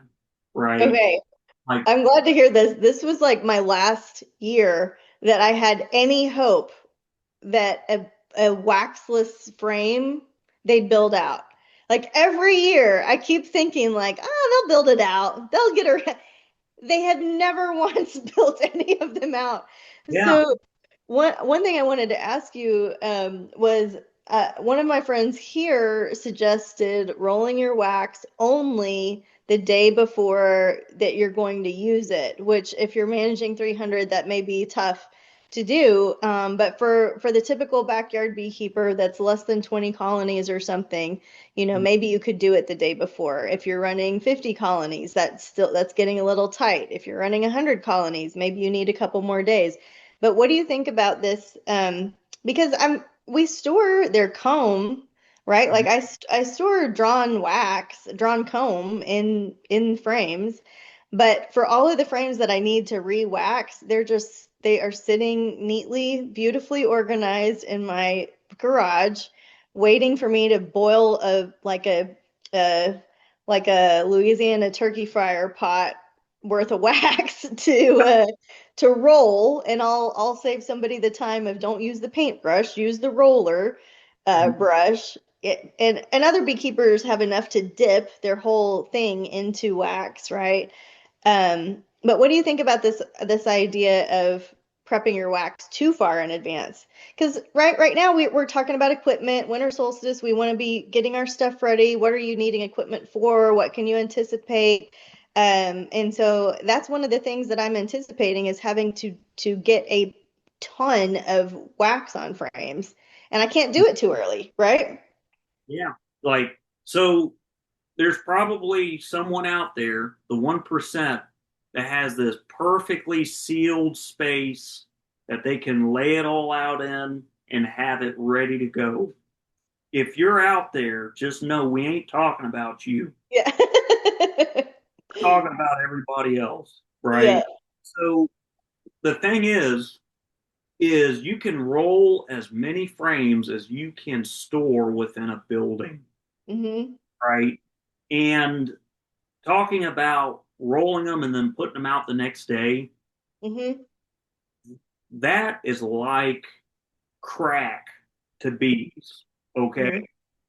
Right. Okay. Like, I'm glad to hear this. This was like my last year that I had any hope that a waxless frame they'd build out. Like every year, I keep thinking like, oh, they'll build it out. They'll get her. They had never once built any of them out. yeah. So one thing I wanted to ask you was one of my friends here suggested rolling your wax only the day before that you're going to use it, which if you're managing 300, that may be tough to do. But for the typical backyard beekeeper that's less than 20 colonies or something, maybe you could do it the day before. If you're running 50 colonies, that's getting a little tight. If you're running 100 colonies, maybe you need a couple more days. But what do you think about this? Because we store their comb, right? Like I store drawn comb in frames, but for all of the frames that I need to re-wax, they are sitting neatly, beautifully organized in my garage, waiting for me to boil a like a Louisiana turkey fryer pot worth of wax to roll, and I'll save somebody the time of don't use the paintbrush, use the roller brush. And other beekeepers have enough to dip their whole thing into wax, right? But what do you think about this idea of prepping your wax too far in advance? Because right now we're talking about equipment, winter solstice. We want to be getting our stuff ready. What are you needing equipment for? What can you anticipate? And so that's one of the things that I'm anticipating is having to get a ton of wax on frames, and I can't do it too early, right? Yeah. Like, so there's probably someone out there, the 1%, that has this perfectly sealed space that they can lay it all out in and have it ready to go. If you're out there, just know we ain't talking about you. Yeah. We're talking about everybody else, Yeah. right? So the thing is you can roll as many frames as you can store within a building, Hmm. right? And talking about rolling them and then putting them out the next day, Hmm. that is like crack to bees. Okay. Hmm.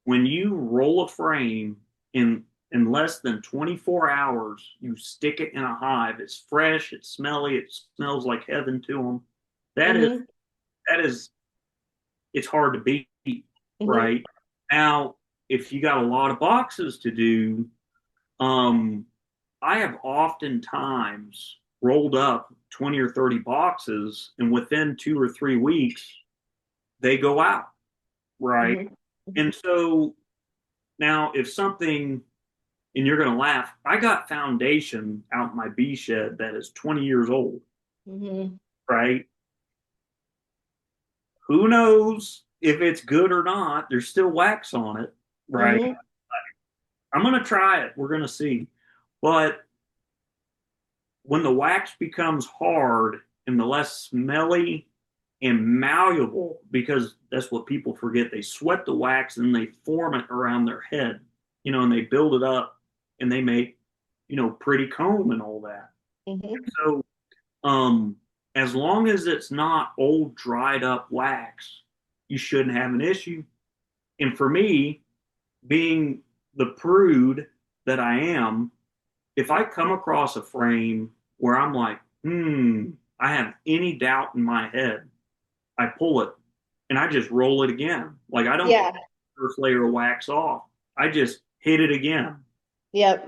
When you roll a frame in less than 24 hours, you stick it in a hive. It's fresh, it's smelly, it smells like heaven to them. That is Hmm. that is it's hard to beat, Hmm. right? Now, if you got a lot of boxes to do, um, I have oftentimes rolled up 20 or 30 boxes, and within 2 or 3 weeks, they go out, right? Mhm. And so now if something, and you're going to laugh, I got foundation out in my bee shed that is 20 years old, Mhm. right? Who knows if it's good or not? There's still wax on it, right? Mhm. I'm going to try it. We're going to see. But when the wax becomes hard and the less smelly and malleable, because that's what people forget, they sweat the wax and they form it around their head, and they build it up and they make, pretty comb and all that. Mhm. So, um, as long as it's not old, dried up wax, you shouldn't have an issue. And for me, being the prude that I am, if I come across a frame where I'm like, I have any doubt in my head, I pull it and I just roll it again. Like I don't Yeah. first layer of wax off. I just hit it again. Yep.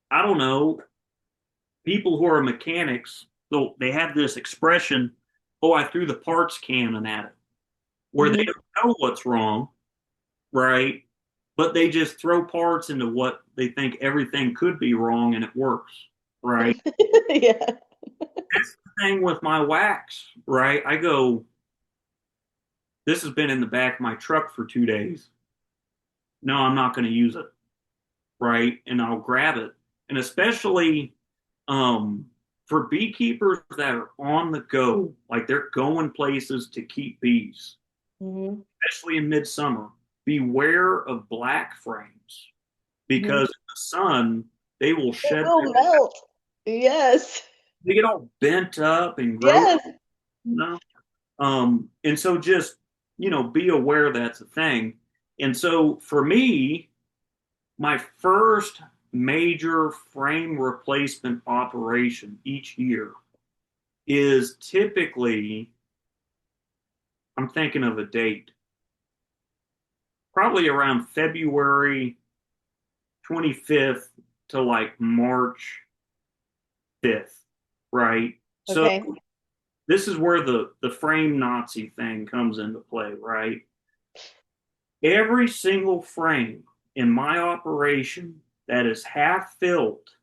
I don't know. People who are mechanics, so they have this expression, oh, I threw the parts cannon at it, where they Mhm. don't know what's wrong, right? But they just throw parts into what they think everything could be wrong and it works, right? Yeah. That's the thing with my wax, right? I go, this has been in the back of my truck for 2 days. No, I'm not going to use it, right? And I'll grab it. And especially um, for beekeepers that are on the go, like they're going places to keep bees, Mhm. especially in midsummer, beware of black frames Mhm. because in the sun, they will It shed will their, melt. Yes. they get all bent up and gross, Yes. you know? And so just, be aware that's a thing. And so for me, my first major frame replacement operation each year is typically, I'm thinking of a date, probably around February 25th to like March 5th, right? So Okay. this is where the frame Nazi thing comes into play, right? Every single frame in my operation that is half filled,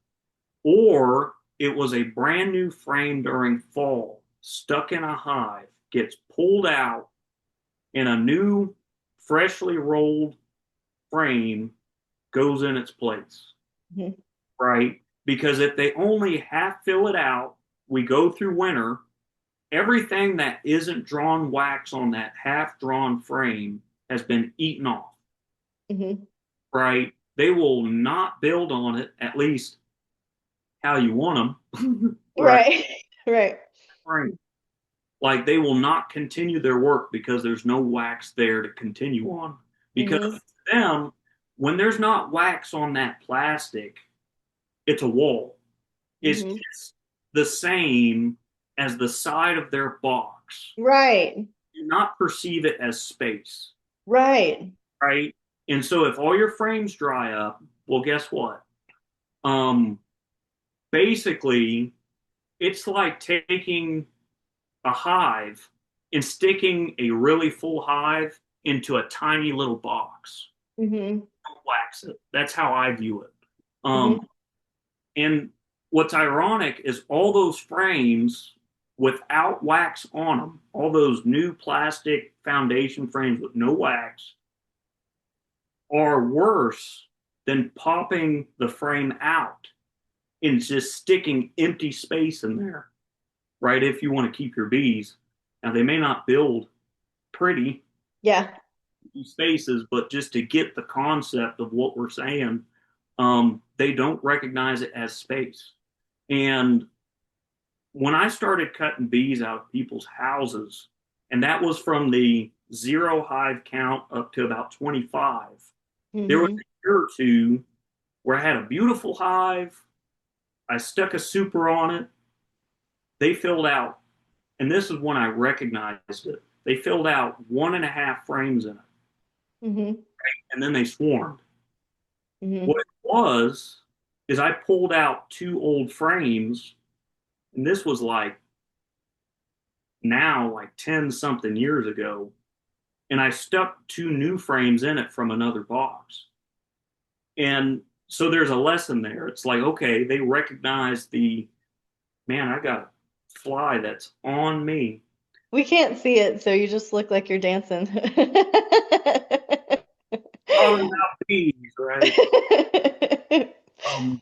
or it was a brand new frame during fall, stuck in a hive, gets pulled out, and a new, freshly rolled frame goes in its place, Mhm. right? Because if they only half fill it out, we go through winter, everything that isn't drawn wax on that half drawn frame has been eaten off, Mhm. right? They will not build on it, at least how you want them, right? Right. Right. Right. Like they will not continue their work because there's no wax there to continue on. Because Mhm. to them, when there's not wax on that plastic, it's a wall. It's Mhm. just the same as the side of their box. Right. Do not perceive it as space, Right. right? And so if all your frames dry up, well, guess what? Um, basically, it's like taking a hive and sticking a really full hive into a tiny little box. Mhm. Don't wax it. That's how I view it. Um, Mhm. and what's ironic is all those frames without wax on them, all those new plastic foundation frames with no wax, are worse than popping the frame out and just sticking empty space in there, right? If you want to keep your bees. Now, they may not build pretty Yeah. spaces, but just to get the concept of what we're saying, they don't recognize it as space. And when I started cutting bees out of people's houses, and that was from the zero hive count up to about 25, there was Mhm. a year or two where I had a beautiful hive. I stuck a super on it. They filled out, and this is when I recognized it. They filled out 1.5 frames in it, Mhm. and then they swarmed. What Mhm. it was is I pulled out 2 old frames, and this was like now like 10 something years ago. and I stuck two new frames in it from another box. And so there's a lesson there. It's like, okay, they recognize the man, I got a fly that's on me. We can't see it, so you just look like you're dancing. Talking about bees, right? Um,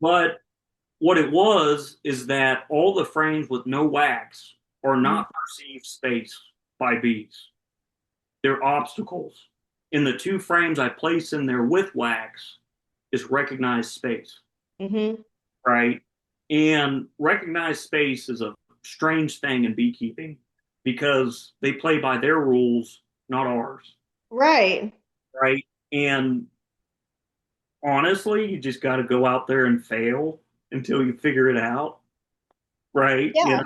but what it was is that all the frames with no wax are not perceived space by bees. They're obstacles. In the two frames I place in there with wax is recognized space, Mm-hmm. right? And recognized space is a strange thing in beekeeping because they play by their rules, not ours, Right. right? And honestly, you just got to go out there and fail until you figure it out, right? You Yeah. know,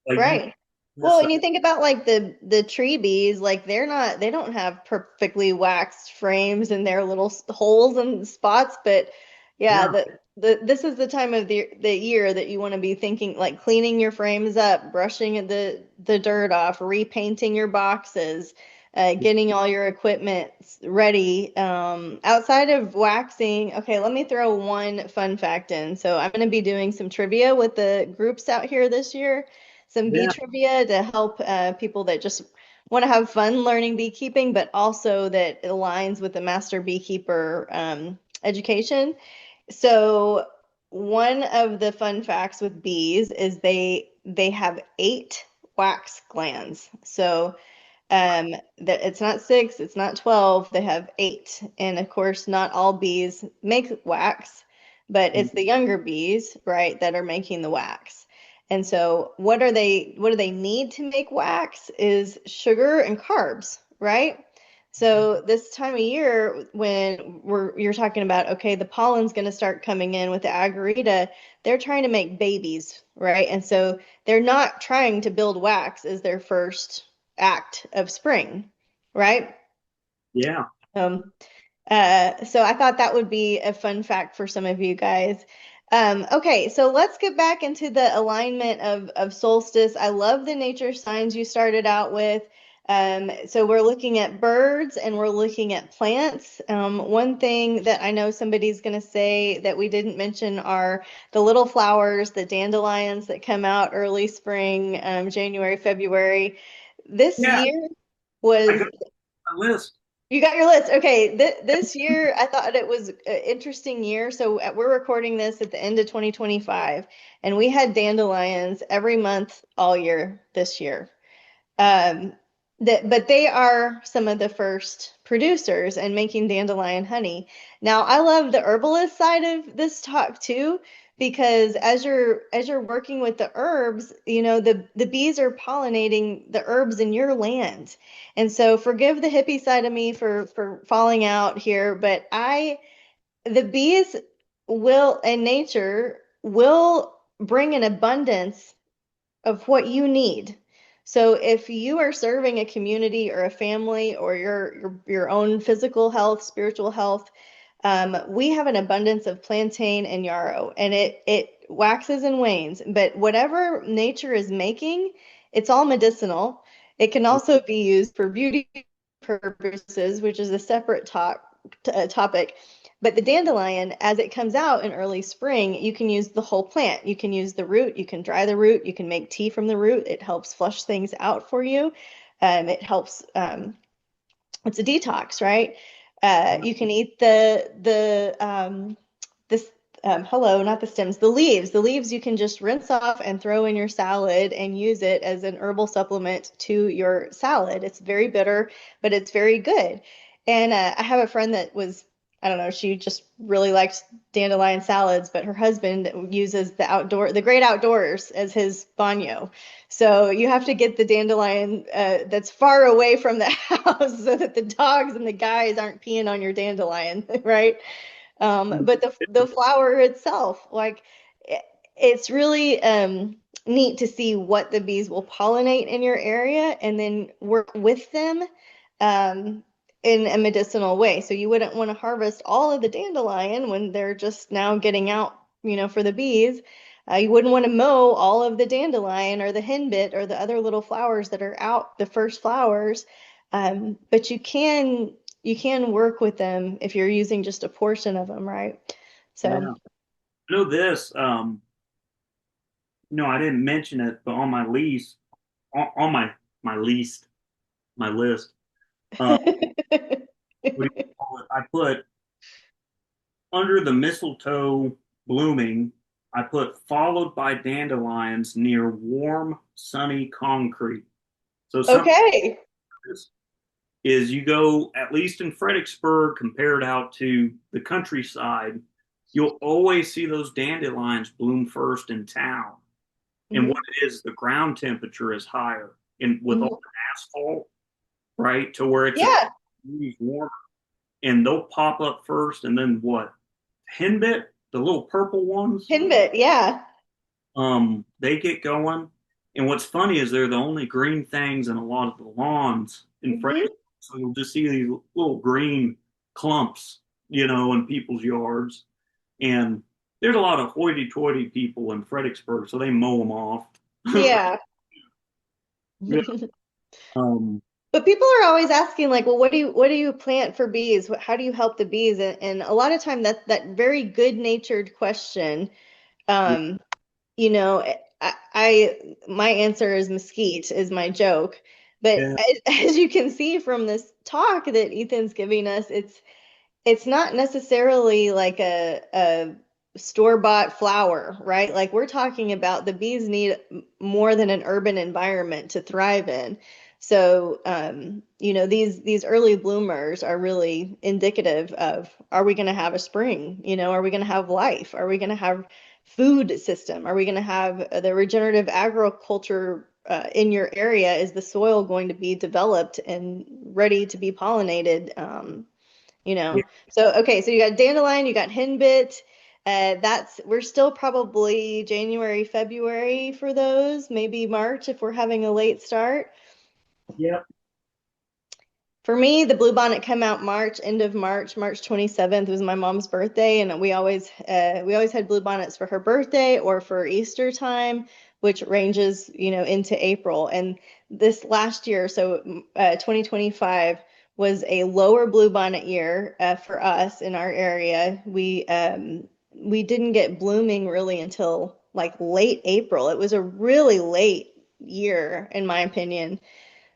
like you Right. Well, mess and up. you think about like the tree bees, like they don't have perfectly waxed frames and their little holes and spots, but yeah, Yeah, the this is the time of the year that you want to be thinking like cleaning your frames up, brushing the dirt off, repainting your boxes, getting all your equipment ready. Outside of waxing, okay, let me throw one fun fact in. So I'm going to be doing some trivia with the groups out here this year, some bee yeah, trivia to help people that just want to have fun learning beekeeping, but also that aligns with the master beekeeper education. So one of the fun facts with bees is they have 8 wax glands. So that it's not 6, it's not 12, they have 8. And of course, not all bees make wax, but it's the younger bees, right, that are making the wax. And so what do they need to make wax is sugar and carbs, right? So this time of year when you're talking about, okay, the pollen's going to start coming in with the agarita, they're trying to make babies, right? And so they're not trying to build wax as their first act of spring, right? yeah. Um, so I thought that would be a fun fact for some of you guys. Okay, so let's get back into the alignment of solstice. I love the nature signs you started out with. So we're looking at birds and we're looking at plants. One thing that I know somebody's going to say that we didn't mention are the little flowers, the dandelions that come out early spring, January, February. This Yeah, year I was got my list. you got your list. Okay, this year I thought it was an interesting year. So we're recording this at the end of 2025, and we had dandelions every month all year this year. Um, but they are some of the first producers and making dandelion honey. Now, I love the herbalist side of this talk too, because as you're working with the herbs, you know, the bees are pollinating the herbs in your land. And so forgive the hippie side of me for falling out here, but the bees will and nature will bring an abundance of what you need. So if you are serving a community or a family or your own physical health, spiritual health, we have an abundance of plantain and yarrow, and it waxes and wanes. But whatever nature is making, it's all medicinal. It can also be used for beauty purposes, which is a separate topic. But the dandelion, as it comes out in early spring, you can use the whole plant. You can use the root, you can dry the root, you can make tea from the root. It helps flush things out for you. It helps, it's a detox, right? You can eat this, hello, not the stems, the leaves. The leaves you can just rinse off and throw in your salad and use it as an herbal supplement to your salad. It's very bitter, but it's very good. And I have a friend that was, I don't know, she just really likes dandelion salads, but her husband uses the great outdoors as his baño. So you have to get the dandelion that's far away from the house so that the dogs and the guys aren't peeing on your dandelion, right? But the flower itself, like it's really neat to see what the bees will pollinate in your area and then work with them um, in a medicinal way. So you wouldn't want to harvest all of the dandelion when they're just now getting out, you know, for the bees. You wouldn't want to mow all of the dandelion or the henbit or the other little flowers that are out, the first flowers. But you can work with them if you're using just a portion of them, right? So, Yeah. I know this. No, I didn't mention it, but on my lease, on my least my list, uh, what do you call it? I put under the mistletoe blooming. I put followed by dandelions near warm, sunny concrete. So something okay. is you go at least in Fredericksburg compared out to the countryside, you'll always see those dandelions bloom first in town. And what Hmm. it is, the ground temperature is higher, and with all Hmm. the asphalt, right, to where it's a Yeah, degrees warmer, and they'll pop up first, and then what? Henbit, the little purple ones, Pinbit, yeah. they get going. And what's funny is they're the only green things in a lot of the lawns in Hmm. France. So you'll just see these little green clumps, in people's yards. And there's a lot of hoity-toity people in Fredericksburg, so they mow them off. Yeah. Yeah. Um, But people are always asking, like, well, what do you plant for bees? How do you help the bees? And a lot of time that very good-natured question, yeah, um, my answer is mesquite is my joke. But yeah, as you can see from this talk that Ethan's giving us, it's not necessarily like a store-bought flower, right? Like we're talking about the bees need more than an urban environment to thrive in. So, these early bloomers are really indicative of, are we going to have a spring? Are we going to have life? Are we going to have food system? Are we going to have the regenerative agriculture in your area? Is the soil going to be developed and ready to be pollinated? you yeah, know. So okay, so you got dandelion, you got henbit. We're still probably January, February for those, maybe March if we're having a late start. yeah, For me, the bluebonnet come out March, end of March, March 27th was my mom's birthday, and we always had bluebonnets for her birthday or for Easter time, which ranges, into April. And this last year, so 2025 was a lower bluebonnet year for us in our area. We didn't get blooming really until like late April. It was a really late year, in my opinion.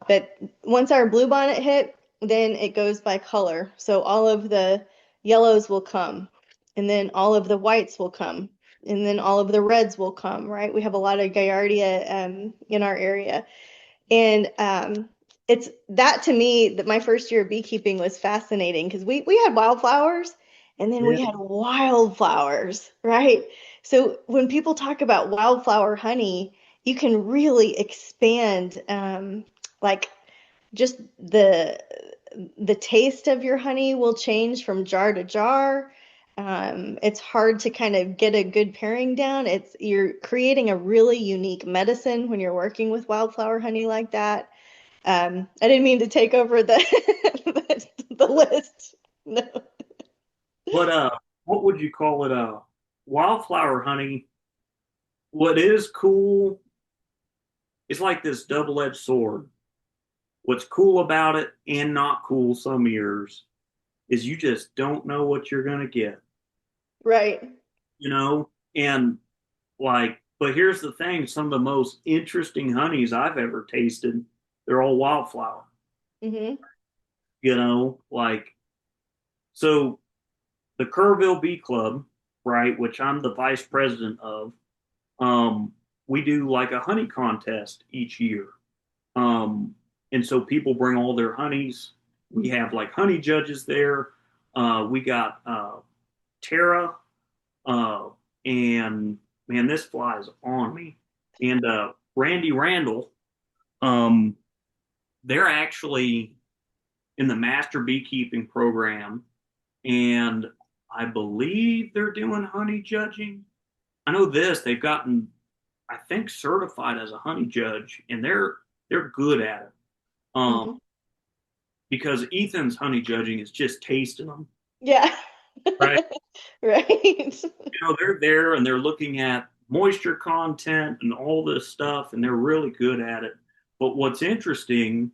But once our blue bonnet hit, then it goes by color. So all of the yellows will come, and then all of the whites will come, and then all of the reds will come, right? We have a lot of Gaillardia in our area. And it's that to me that my first year of beekeeping was fascinating because we had wildflowers and then yeah, we had wildflowers, right? So when people talk about wildflower honey, you can really expand like just the taste of your honey will change from jar to jar. It's hard to kind of get a good pairing down. You're creating a really unique medicine when you're working with wildflower honey like that. I didn't mean to take over the the list. No. What what would you call it? Wildflower honey. What is cool is like this double-edged sword. What's cool about it and not cool some years is you just don't know what you're gonna get, Right. you know? And like, but here's the thing, some of the most interesting honeys I've ever tasted, they're all wildflower, Hmm. like so the Kerrville Bee Club, right, which I'm the vice president of, um, we do like a honey contest each year. Um, and so people bring all their honeys. We have like honey judges there. We got Tara, uh, and man, this flies on me. And Randy Randall, um, they're actually in the master beekeeping program, and I believe they're doing honey judging. I know this, they've gotten, I think, certified as a honey judge, and they're good at it. Um, Hmm. because Ethan's honey judging is just tasting them, Yeah. right? Right. They're there and they're looking at moisture content and all this stuff, and they're really good at it. But what's interesting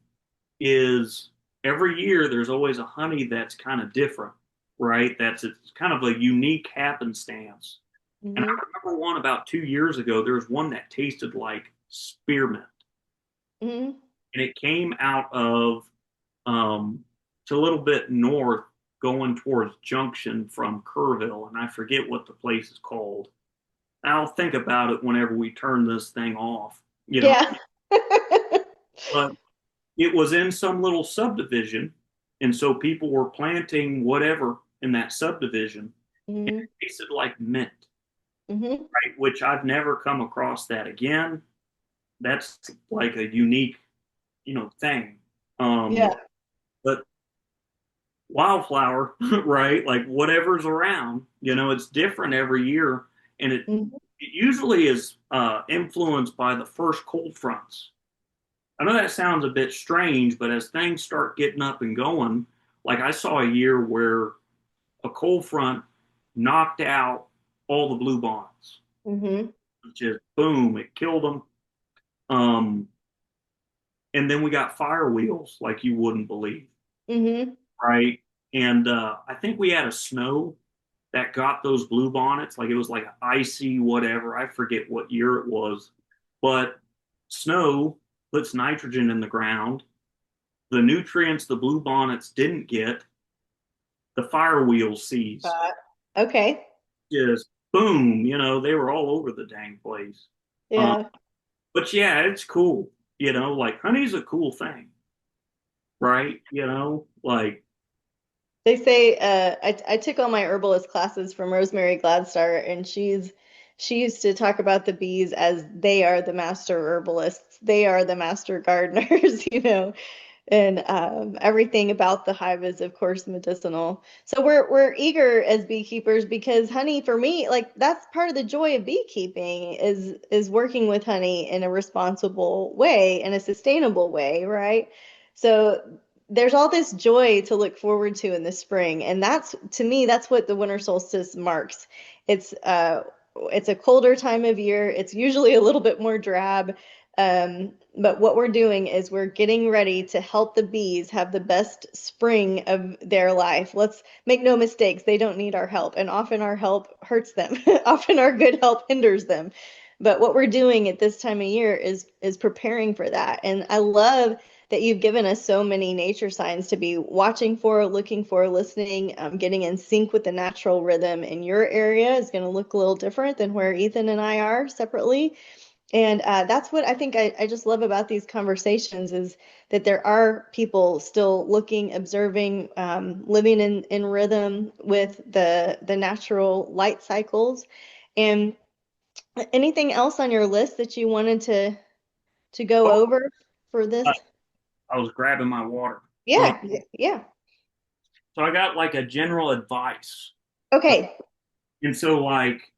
is every year there's always a honey that's kind of different, right? It's kind of a unique happenstance. And I Hmm. remember one about 2 years ago, there was one that tasted like spearmint. Hmm. And it came out of it's a little bit north going towards Junction from Kerrville, and I forget what the place is called. I'll think about it whenever we turn this thing off, you know. Yeah. But it was in some little subdivision, and so people were planting whatever in that subdivision, and Hmm. it tasted like mint, Hmm. right? Which I've never come across that again. That's like a unique, thing. Yeah. But wildflower, right? Like whatever's around, it's different every year, and Hmm. it usually is influenced by the first cold fronts. I know that sounds a bit strange, but as things start getting up and going, like I saw a year where a cold front knocked out all the blue bonds. Hmm. Just boom, it killed them. Um, and then we got fire wheels like you wouldn't believe, Hmm. right? And I think we had a snow that got those blue bonnets. Like it was like icy, whatever. I forget what year it was, but snow puts nitrogen in the ground. The nutrients the blue bonnets didn't get, the fire wheel sees. Okay. Just boom, they were all over the dang place. Um, Yeah. but yeah, it's cool. Like honey's a cool thing, right? Like They say I took all my herbalist classes from Rosemary Gladstar, and she used to talk about the bees as they are the master herbalists, they are the master gardeners, and everything about the hive is, of course, medicinal. So we're eager as beekeepers because honey, for me, like that's part of the joy of beekeeping is working with honey in a responsible way, in a sustainable way, right? So there's all this joy to look forward to in the spring, and that's to me that's what the winter solstice marks. It's a colder time of year. It's usually a little bit more drab. But what we're doing is we're getting ready to help the bees have the best spring of their life. Let's make no mistakes, they don't need our help, and often our help hurts them. Often our good help hinders them. But what we're doing at this time of year is preparing for that. And I love that you've given us so many nature signs to be watching for, looking for, listening, getting in sync with the natural rhythm in your area is going to look a little different than where Ethan and I are separately. And that's what I think I just love about these conversations is that there are people still looking, observing, living in rhythm with the natural light cycles. And anything else on your list that you wanted to go oh, over for this? I was grabbing my water. Yeah, yeah. So I got like a general advice. Okay, And so like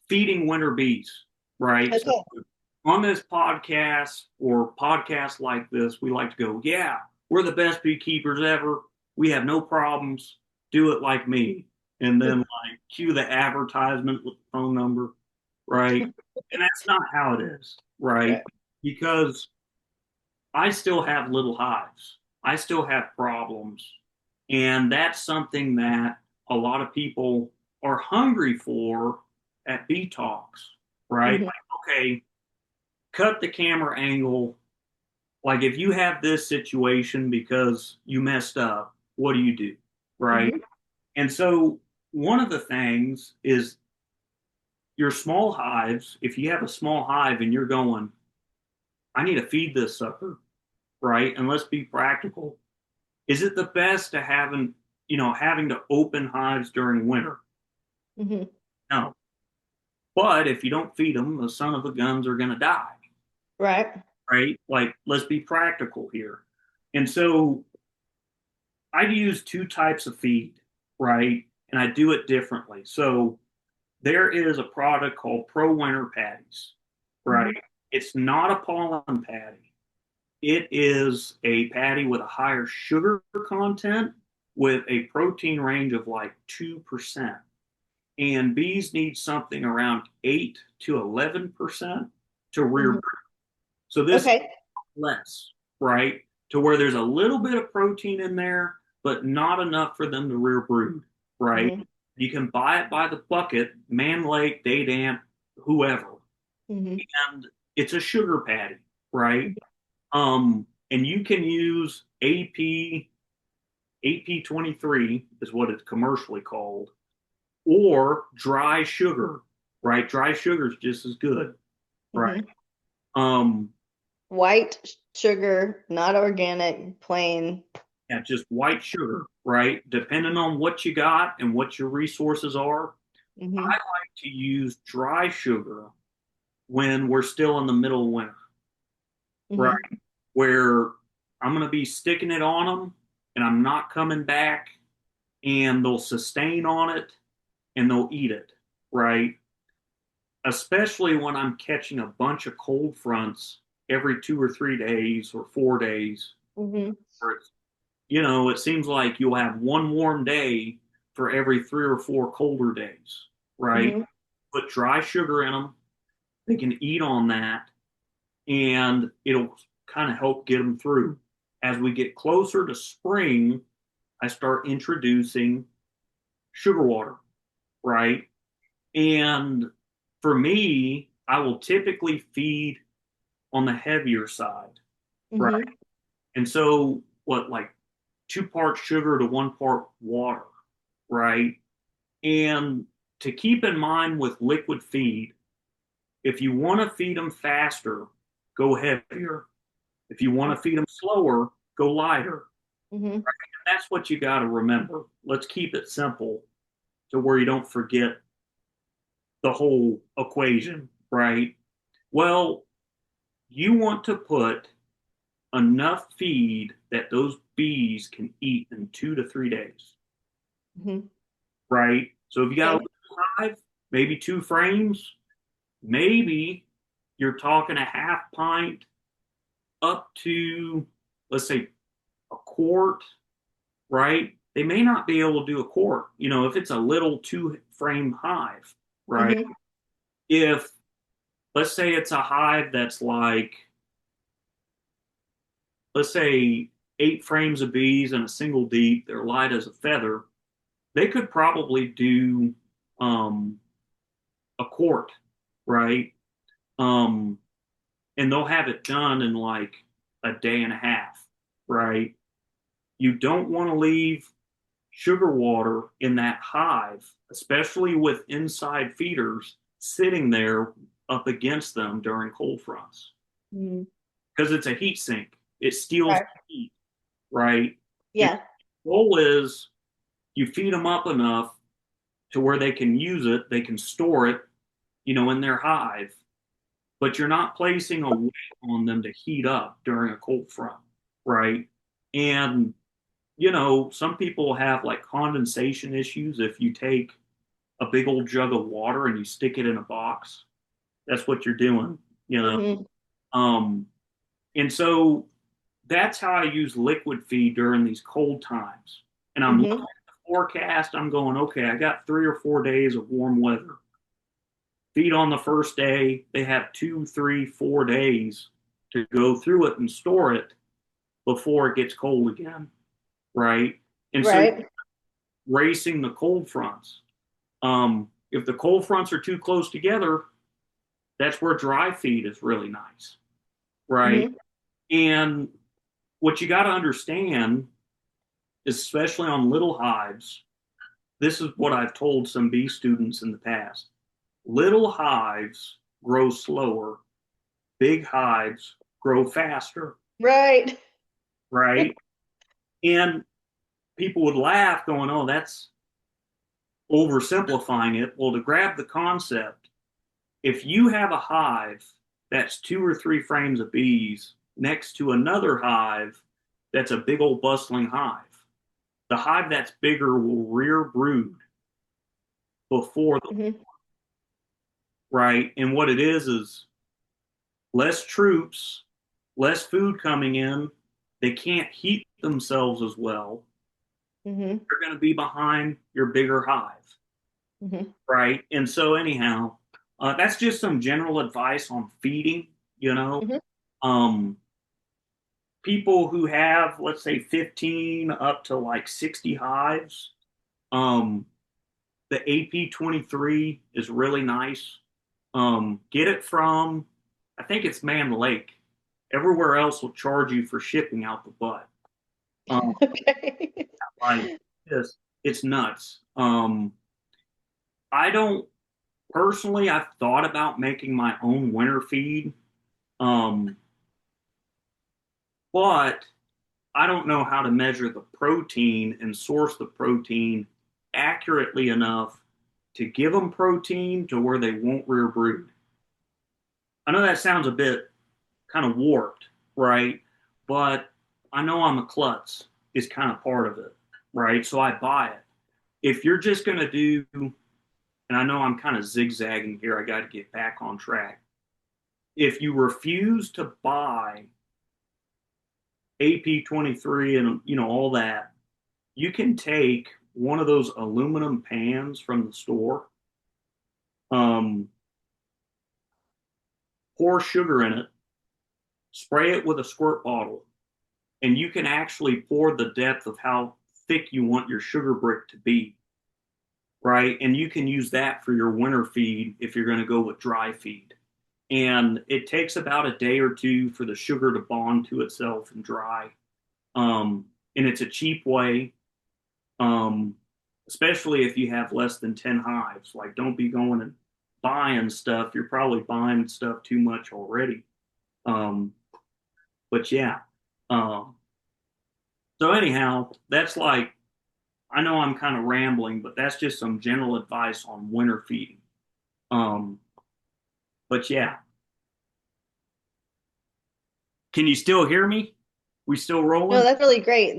feeding winter bees, right? So okay. on this podcast or podcasts like this, we like to go, yeah, we're the best beekeepers ever. We have no problems. Do it like me. And then like cue the advertisement with the phone number, right? And that's not how it is, right? Right. Because I still have little hives. I still have problems. And that's something that a lot of people are hungry for at Bee Talks, right? Hmm. Like, okay, cut the camera angle. Like, if you have this situation because you messed up, what do you do? Right. Hmm. And so, one of the things is your small hives. If you have a small hive and you're going, I need to feed this sucker, right? And let's be practical. Is it the best to having to open hives during winter? Hmm. No. But if you don't feed them, the son of the guns are going to die, Right. right? Like, let's be practical here. And so I use two types of feed, right? And I do it differently. So there is a product called Pro Winter Patties, right? Hmm. It's not a pollen patty. It is a patty with a higher sugar content with a protein range of like 2%. And bees need something around 8 to 11% to rear Hmm. brood. So this is Okay. less, right? to where there's a little bit of protein in there, but not enough for them to rear brood, right? Mm-hmm. You can buy it by the bucket, Man Lake, Daydamp, whoever, Mm-hmm. and it's a sugar patty, right? And you can use AP23 is what it's commercially called, or dry sugar, right? Dry sugar is just as good, right? Mm-hmm. Um, White sugar, not organic, plain. yeah, just white sugar, right? Depending on what you got and what your resources are, I Mm-hmm. like to use dry sugar when we're still in the middle of winter, right? Mm-hmm. Where I'm going to be sticking it on them and I'm not coming back and they'll sustain on it and they'll eat it, right? Especially when I'm catching a bunch of cold fronts every 2 or 3 days or 4 days. Mm-hmm. Where it's, it seems like you'll have one warm day for every 3 or 4 colder days, right? Mm-hmm. Put dry sugar in them. They can eat on that, and it'll kind of help get them through. As we get closer to spring, I start introducing sugar water, right? And for me, I will typically feed on the heavier side, right? Mm-hmm. And so, what, like 2 parts sugar to 1 part water, right? And to keep in mind with liquid feed, if you want to feed them faster, go heavier. If you want to feed them slower, go lighter. Mm-hmm. And that's what you got to remember. Let's keep it simple to where you don't forget the whole equation, right? Well, you want to put enough feed that those bees can eat in 2 to 3 days, Mm-hmm. right? So if you got a Okay. little hive, maybe 2 frames, maybe you're talking a half pint up to, let's say, a quart, right? They may not be able to do a quart, if it's a little 2 frame hive, right? Mm-hmm. If, let's say it's a hive that's like, let's say 8 frames of bees and a single deep, they're light as a feather, they could probably do um, a quart, right? Um, and they'll have it done in like a day and a half, right? You don't want to leave sugar water in that hive, especially with inside feeders sitting there up against them during cold fronts, Mm-hmm. because it's a heat sink. It steals Right. heat, right? And Yeah. the goal is you feed them up enough to where they can use it, they can store it, in their hive, but you're not placing a weight on them to heat up during a cold front, right? And, some people have like condensation issues if you take a big old jug of water and you stick it in a box. That's what you're doing, you know. Mm-hmm. Um, and so that's how I use liquid feed during these cold times. And I'm looking Mm-hmm. at the forecast, I'm going, okay, I got 3 or 4 days of warm weather. Feed on the first day, they have 2, 3, 4 days to go through it and store it before it gets cold again, right? And so Right. racing the cold fronts. If the cold fronts are too close together, that's where dry feed is really nice, right? Mm-hmm. And what you got to understand, especially on little hives, this is what I've told some bee students in the past. Little hives grow slower, big hives grow faster, Right. right? And people would laugh, going, oh, that's oversimplifying it. Well, to grab the concept, if you have a hive that's 2 or 3 frames of bees next to another hive that's a big old bustling hive, the hive that's bigger will rear brood before the Mm-hmm. right. And what it is less troops, less food coming in. They can't heat themselves as well. Mm-hmm. They're going to be behind your bigger hive, Mm-hmm. right? And so, anyhow, that's just some general advice on feeding. You know, Mm-hmm. um, people who have, let's say, 15 up to like 60 hives, um, the AP23 is really nice. Get it from, I think it's Man Lake. Everywhere else will charge you for shipping out the butt. Um, Okay. like it's nuts. I don't personally. I've thought about making my own winter feed, um, but I don't know how to measure the protein and source the protein accurately enough to give them protein to where they won't rear brood. I know that sounds a bit kind of warped, right? But I know I'm a klutz is kind of part of it, right? So I buy it. If you're just going to do, and I know I'm kind of zigzagging here, I got to get back on track. If you refuse to buy AP23 and all that, you can take one of those aluminum pans from the store, um, pour sugar in it, spray it with a squirt bottle, and you can actually pour the depth of how thick you want your sugar brick to be, right? And you can use that for your winter feed if you're going to go with dry feed. And it takes about a day or two for the sugar to bond to itself and dry. And it's a cheap way, um, especially if you have less than 10 hives. Like, don't be going and buying stuff. You're probably buying stuff too much already. Um, but yeah. Um, so, anyhow, that's like, I know I'm kind of rambling, but that's just some general advice on winter feeding. Um, but yeah, can you still hear me? We still No, rolling? that's really great.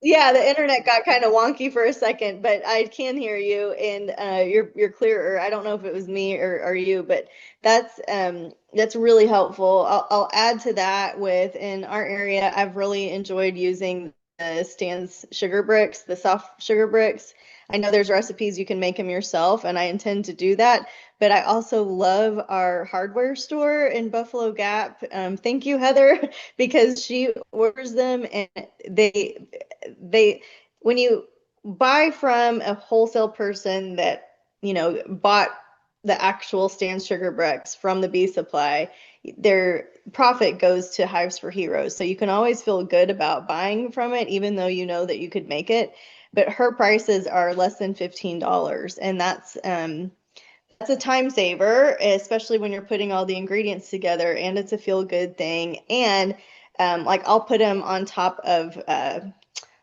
Yeah, the internet got kind of wonky for a second, but I can hear you, and you're clearer. I don't know if it was me or you, but that's really helpful. I'll add to that with in our area, I've really enjoyed using the Stan's sugar bricks, the soft sugar bricks. I know there's recipes you can make them yourself, and I intend to do that. But I also love our hardware store in Buffalo Gap. Thank you, Heather, because she orders them, and they when you buy from a wholesale person that bought the actual Stan's sugar bricks from the bee supply, their profit goes to Hives for Heroes. So you can always feel good about buying from it, even though you know that you could make it. But her prices are less than $15, and that's a time saver, especially when you're putting all the ingredients together, and it's a feel good thing. And like I'll put them on top of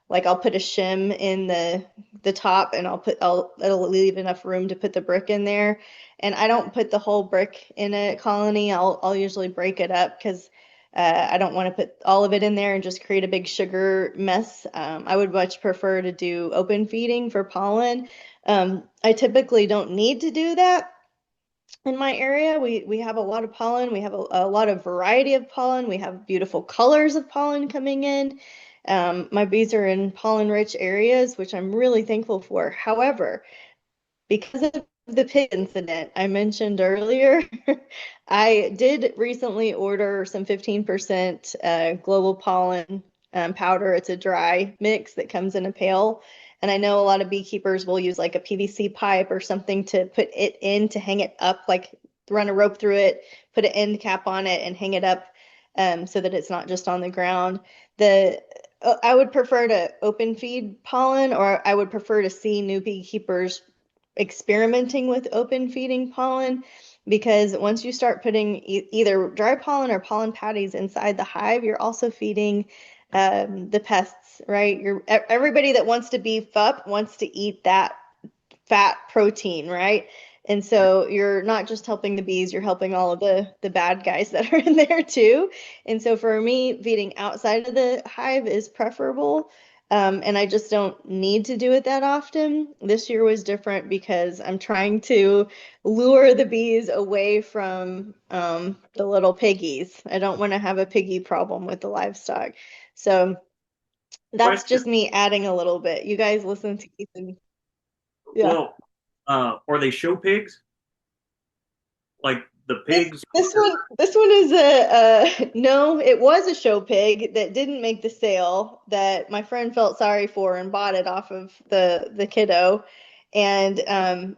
like I'll put a shim in the top, and it'll leave enough room to put the brick in there. And I don't put the whole brick in a colony. I'll usually break it up because I don't want to put all of it in there and just create a big sugar mess. I would much prefer to do open feeding for pollen. I typically don't need to do that in my area. We have a lot of pollen. We have a lot of variety of pollen. We have beautiful colors of pollen coming in. My bees are in pollen-rich areas, which I'm really thankful for. However, because of the pig incident I mentioned earlier, I did recently order some 15% global pollen powder. It's a dry mix that comes in a pail. And I know a lot of beekeepers will use like a PVC pipe or something to put it in to hang it up, like run a rope through it, put an end cap on it, and hang it up so that it's not just on the ground. The I would prefer to open feed pollen, or I would prefer to see new beekeepers experimenting with open feeding pollen, because once you start putting either dry pollen or pollen patties inside the hive, you're also feeding the pests, right? Everybody that wants to beef up wants to eat that fat protein, right? And so you're not just helping the bees, you're helping all of the bad guys that are in there too. And so for me, feeding outside of the hive is preferable. And I just don't need to do it that often. This year was different because I'm trying to lure the bees away from the little piggies. I don't want to have a piggy problem with the livestock. So that's Question. just me adding a little bit. You guys listen to Ethan. Yeah. Well, are they show pigs? Like the This pigs this one this one is a no, it was a show pig that didn't make the sale that my friend felt sorry for and bought it off of the kiddo. And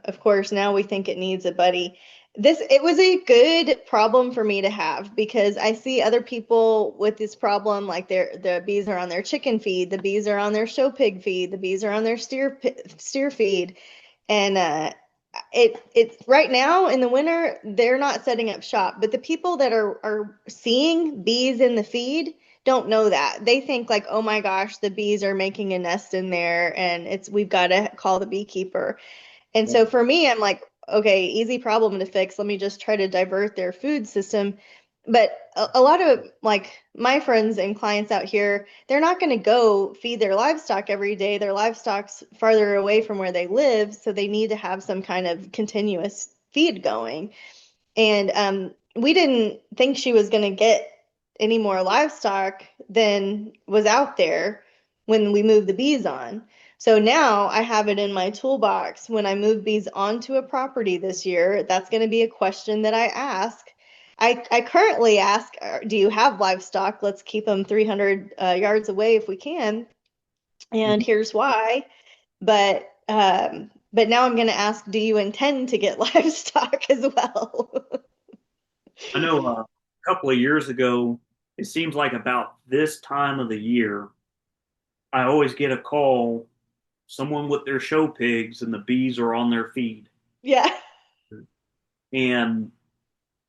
of course now we think it needs a buddy. This it was a good problem for me to have because I see other people with this problem like the bees are on their chicken feed, the bees are on their show pig feed, the bees are on their steer feed. And it's right now in the winter they're not setting up shop, but the people that are seeing bees in the feed don't know that. They think like, oh my gosh, the bees are making a nest in there and it's we've got to call the beekeeper. And so for me, I'm like, okay, easy problem to fix. Let me just try to divert their food system. But a lot of like my friends and clients out here, they're not going to go feed their livestock every day. Their livestock's farther away from where they live, so they need to have some kind of continuous feed going. And we didn't think she was going to get any more livestock than was out there when we moved the bees on. So now I have it in my toolbox when I move bees onto a property this year. That's going to be a question that I ask. I currently ask, do you have livestock? Let's keep them 300 yards away if we can. And here's why. But now I'm going to ask, do you intend to get livestock as well? I know a couple of years ago, it seems like about this time of the year, I always get a call, someone with their show pigs and the bees are on their feed. Yeah. And,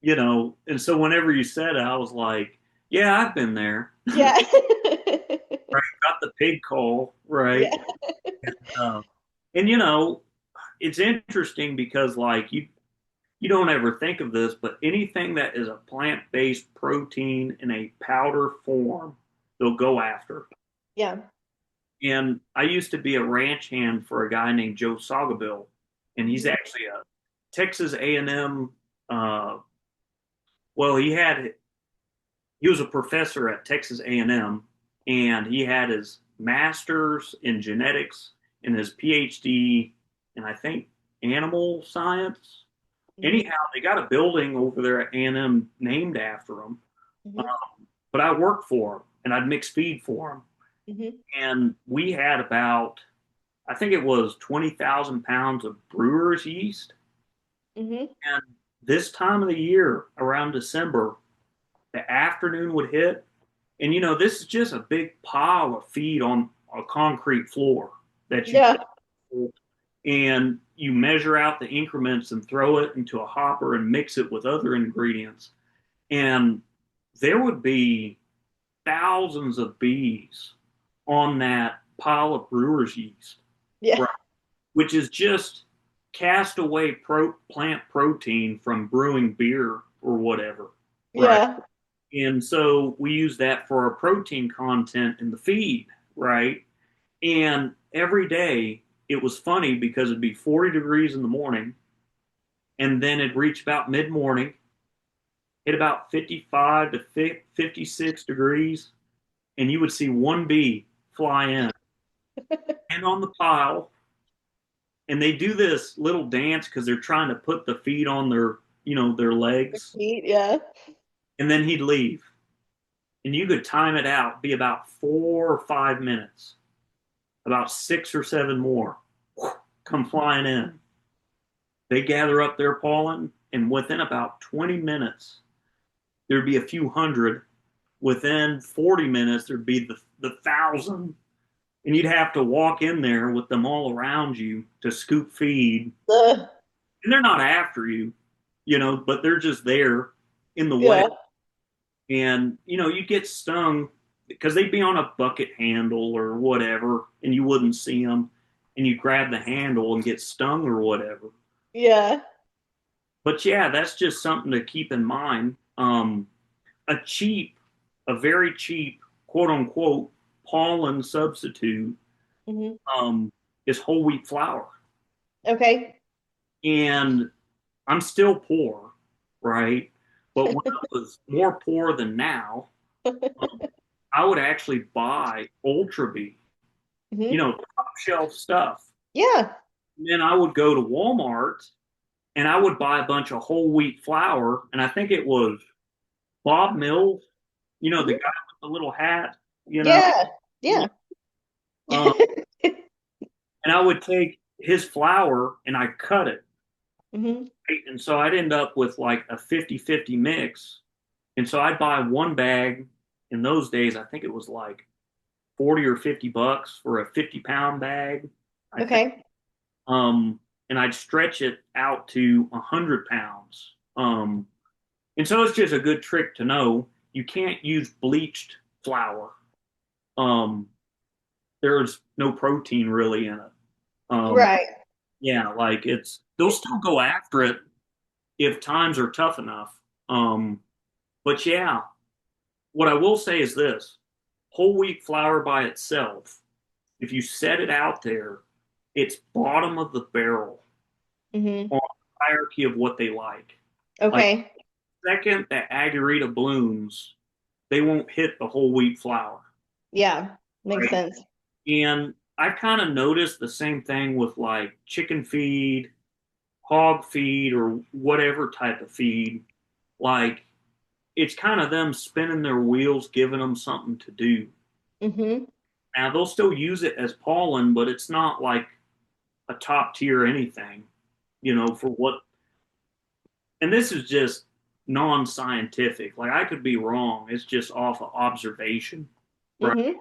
and so whenever you said it, I was like, yeah, I've been there. Yeah. Right. Got the pig call. Right. Yeah. Uh, and, it's interesting because, like, you don't ever think of this, but anything that is a plant-based protein in a powder form, they'll go after. Yeah. And I used to be a ranch hand for a guy named Joe Sagabill, and he's Mhm. actually a Texas A&M. Well, he was a professor at Texas A&M, and he had his master's in genetics and his PhD in I think animal science. Mhm. Anyhow, they got a building over there at A&M named after him. Mhm. But I worked for him, and I'd mix feed for him, Mhm. and we had about I think it was 20,000 pounds of brewer's yeast. Mhm. And this time of the year, around December, the afternoon would hit. And this is just a big pile of feed on a concrete floor that you Yeah. take and you measure out the increments and throw it into a hopper and mix it with other ingredients. And there would be thousands of bees on that pile of brewer's yeast, Yeah. right? Which is just castaway plant protein from brewing beer or whatever, right? Yeah. And so we use that for our protein content in the feed, right? And every day it was funny because it'd be 40 degrees in the morning and then it'd reach about mid morning, hit about 55 to 56 degrees, and you would see one bee fly in and on the pile. And they do this little dance because they're trying to put the feet on their legs. Eat, yeah. And then he'd leave. And you could time it out, be about 4 or 5 minutes, about six or seven more come flying in. They gather up their pollen, and within about 20 minutes, there'd be a few hundred. Within 40 minutes, there'd be the thousand. And you'd have to walk in there with them all around you to scoop feed. Ugh. And they're not after you, but they're just there in the way. Yeah. And, you get stung because they'd be on a bucket handle or whatever, and you wouldn't see them. And you grab the handle and get stung or whatever. Yeah. But yeah, that's just something to keep in mind. A cheap, a very cheap, quote unquote, pollen substitute Mhm. um, is whole wheat flour. Okay. And I'm still poor, right? But when I was more poor than now, um, I would actually buy Ultra Bee, Mhm. top shelf stuff. Yeah. And then I would go to Walmart and I would buy a bunch of whole wheat flour, and I think it was Bob Mills, the Mhm. guy with the little hat, you know. Yeah. Yeah. Yeah. Um, and I would take his flour and I cut it. Hmm. Right? And so I'd end up with like a 50-50 mix. And so I'd buy one bag in those days, I think it was like 40 or $50 for a 50-pound bag, I think. Okay. And I'd stretch it out to 100 pounds. And so it's just a good trick to know. You can't use bleached flour. Um, there's no protein really in it. Um, Right. yeah, like they'll still go after it if times are tough enough. But yeah, what I will say is this: whole wheat flour by itself, if you set it out there, it's bottom of the barrel Hmm. on the hierarchy of what they like. Like, Okay. second that agarita blooms, they won't hit the whole wheat flour, Yeah. Makes right? sense. And I've kind of noticed the same thing with like chicken feed, hog feed, or whatever type of feed. Like, it's kind of them spinning their wheels, giving them something to do. Hmm. Now, they'll still use it as pollen, but it's not like a top tier anything, for what. And this is just non scientific. Like, I could be wrong. It's just off of observation, right?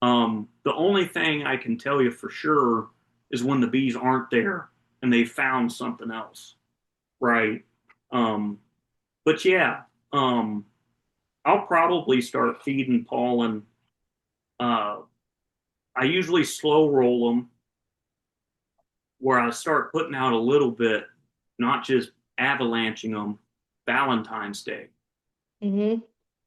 Hmm. The only thing I can tell you for sure is when the bees aren't there and they found something else, right? Um, but yeah, um, I'll probably start feeding pollen. Uh, I usually slow roll them where I start putting out a little bit, not just avalanching them. Valentine's Day Hmm.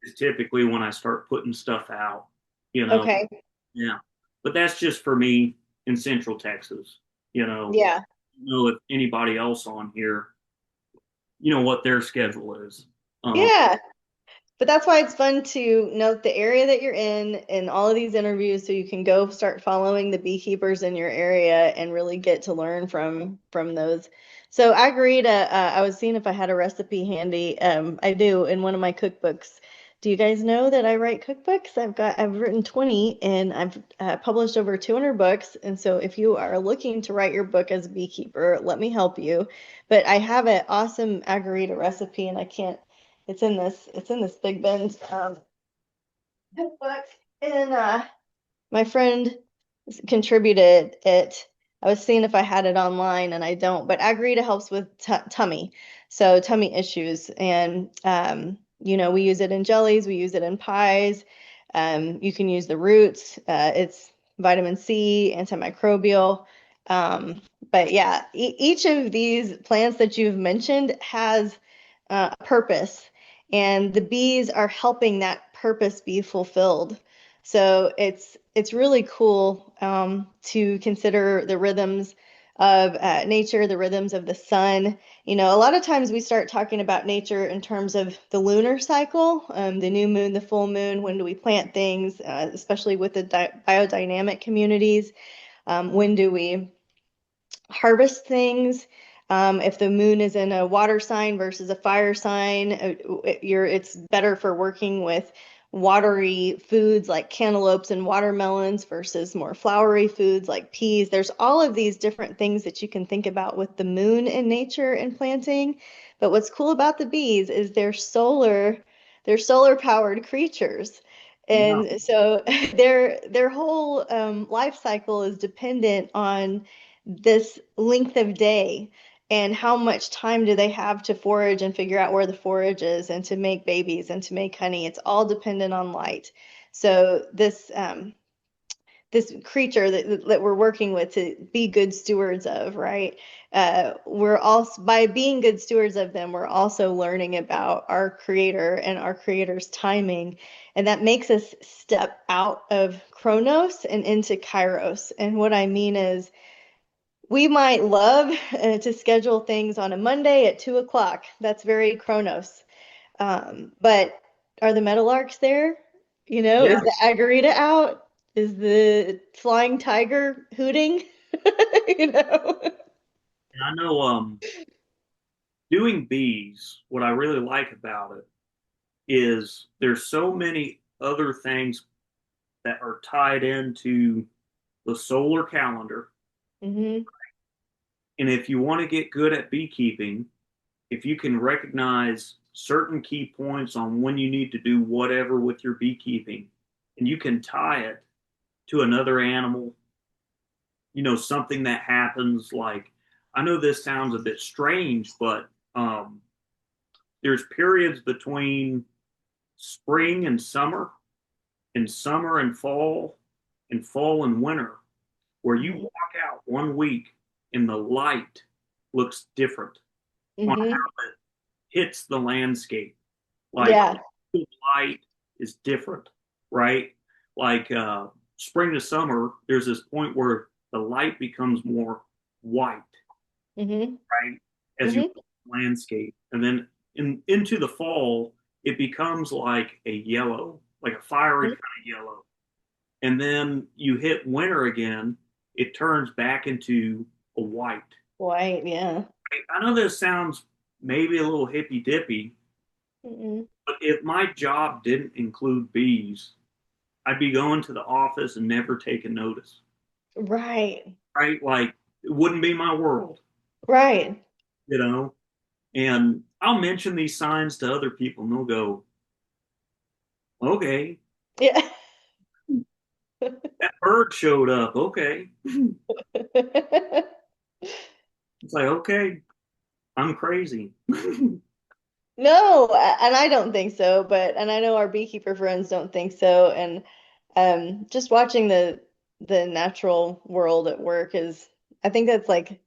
is typically when I start putting stuff out, you know. Okay. Yeah. But that's just for me in Central Texas, you know. Yeah. If anybody else on here, what their schedule is. Um, Yeah. But that's why it's fun to note the area that you're in all of these interviews so you can go start following the beekeepers in your area and really get to learn from those. So I agree to I was seeing if I had a recipe handy. I do in one of my cookbooks. Do you guys know that I write cookbooks? I've written 20 and I've published over 200 books. And so if you are looking to write your book as a beekeeper, let me help you. But I have an awesome agarita recipe and I can't it's in this Big Bend book, and my friend contributed it. I was seeing if I had it online, and I don't. But Agarita helps with tummy, so tummy issues, and we use it in jellies, we use it in pies. You can use the roots. It's vitamin C, antimicrobial. But yeah, each of these plants that you've mentioned has a purpose, and the bees are helping that purpose be fulfilled. So it's really cool to consider the rhythms of nature, the rhythms of the sun. A lot of times we start talking about nature in terms of the lunar cycle, the new moon, the full moon. When do we plant things, especially with the biodynamic communities? When do we harvest things? If the moon is in a water sign versus a fire sign, it's better for working with watery foods like cantaloupes and watermelons versus more flowery foods like peas. There's all of these different things that you can think about with the moon in nature and planting. But what's cool about the bees is they're solar powered creatures. yeah. And so their whole life cycle is dependent on this length of day and how much time do they have to forage and figure out where the forage is and to make babies and to make honey. It's all dependent on light. So this creature that we're working with to be good stewards of, right? We're also, by being good stewards of them, we're also learning about our creator and our creator's timing. And that makes us step out of Chronos and into Kairos. And what I mean is, we might love to schedule things on a Monday at 2 o'clock. That's very Chronos. But are the meadowlarks there? Yeah. Is the agarita out? Is the flying tiger hooting? you know? And I know doing bees, what I really like about it is there's so many other things that are tied into the solar calendar. Hmm. And if you want to get good at beekeeping, if you can recognize certain key points on when you need to do whatever with your beekeeping, and you can tie it to another animal, something that happens like, I know this sounds a bit strange, but there's periods between spring and summer and fall and winter, where you Hmm. walk out 1 week and the light looks different on Hmm. how it hits the landscape. Like Yeah. the light is different, right? Like spring to summer, there's this point where the light becomes more white, Hmm. right? As you Hmm. landscape, and then into the fall, it becomes like a yellow, like a fiery kind of yellow. And then you hit winter again, it turns back into a white. White, yeah. I know this sounds maybe a little hippy dippy, Mm-mm. but if my job didn't include bees, I'd be going to the office and never taking notice, Right. right? Like it wouldn't be my world, Right. you know? And I'll mention these signs to other people and they'll go, okay, Yeah. that bird showed up. Okay. It's like, okay, I'm crazy. No, and I don't think so, and I know our beekeeper friends don't think so. And just watching the natural world at work is, I think that's like,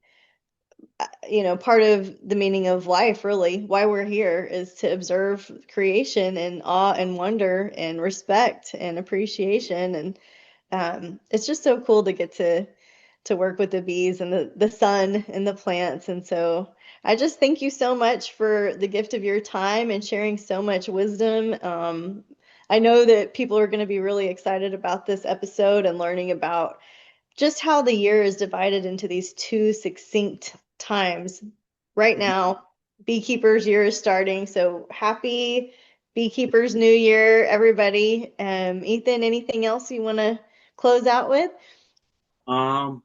part of the meaning of life, really. Why we're here is to observe creation and awe and wonder and respect and appreciation. And it's just so cool to get to work with the bees and the sun and the plants. And so I just thank you so much for the gift of your time and sharing so much wisdom. I know that people are going to be really excited about this episode and learning about just how the year is divided into these two succinct times. Right now, Beekeepers Year is starting, so happy Beekeepers New Year, everybody. Ethan, anything else you want to close out with? um,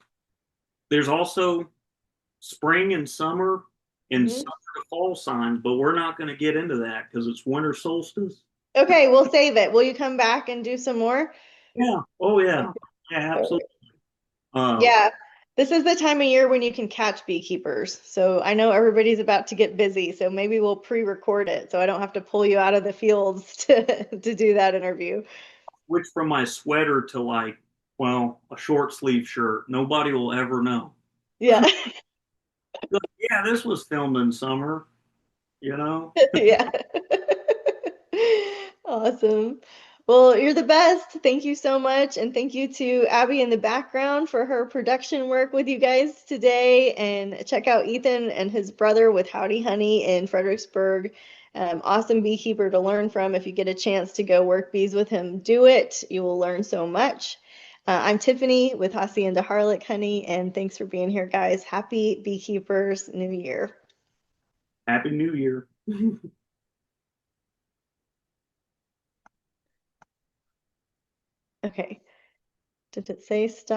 there's also spring and summer and Mhm. summer to fall signs, but we're not going to get into that because it's winter solstice. Okay, we'll save it. Will you come back and do some more? Yeah. Oh, yeah. Yeah, absolutely. Uh, Yeah, this is the time of year when you can catch beekeepers. So I know everybody's about to get busy, so maybe we'll pre-record it so I don't have to pull you out of the fields to do that interview. switch from my sweater to like, well, a short sleeve shirt. Nobody will ever know. Yeah. Like, yeah, this was filmed in summer, you know? Yeah. Awesome. Well, you're the best. Thank you so much. And thank you to Abby in the background for her production work with you guys today. And check out Ethan and his brother with Howdy Honey in Fredericksburg. Awesome beekeeper to learn from. If you get a chance to go work bees with him, do it. You will learn so much. I'm Tiffany with Hacienda Harlech Honey, and thanks for being here, guys. Happy Beekeepers New Year. Happy New Year. Okay. Did it say stop?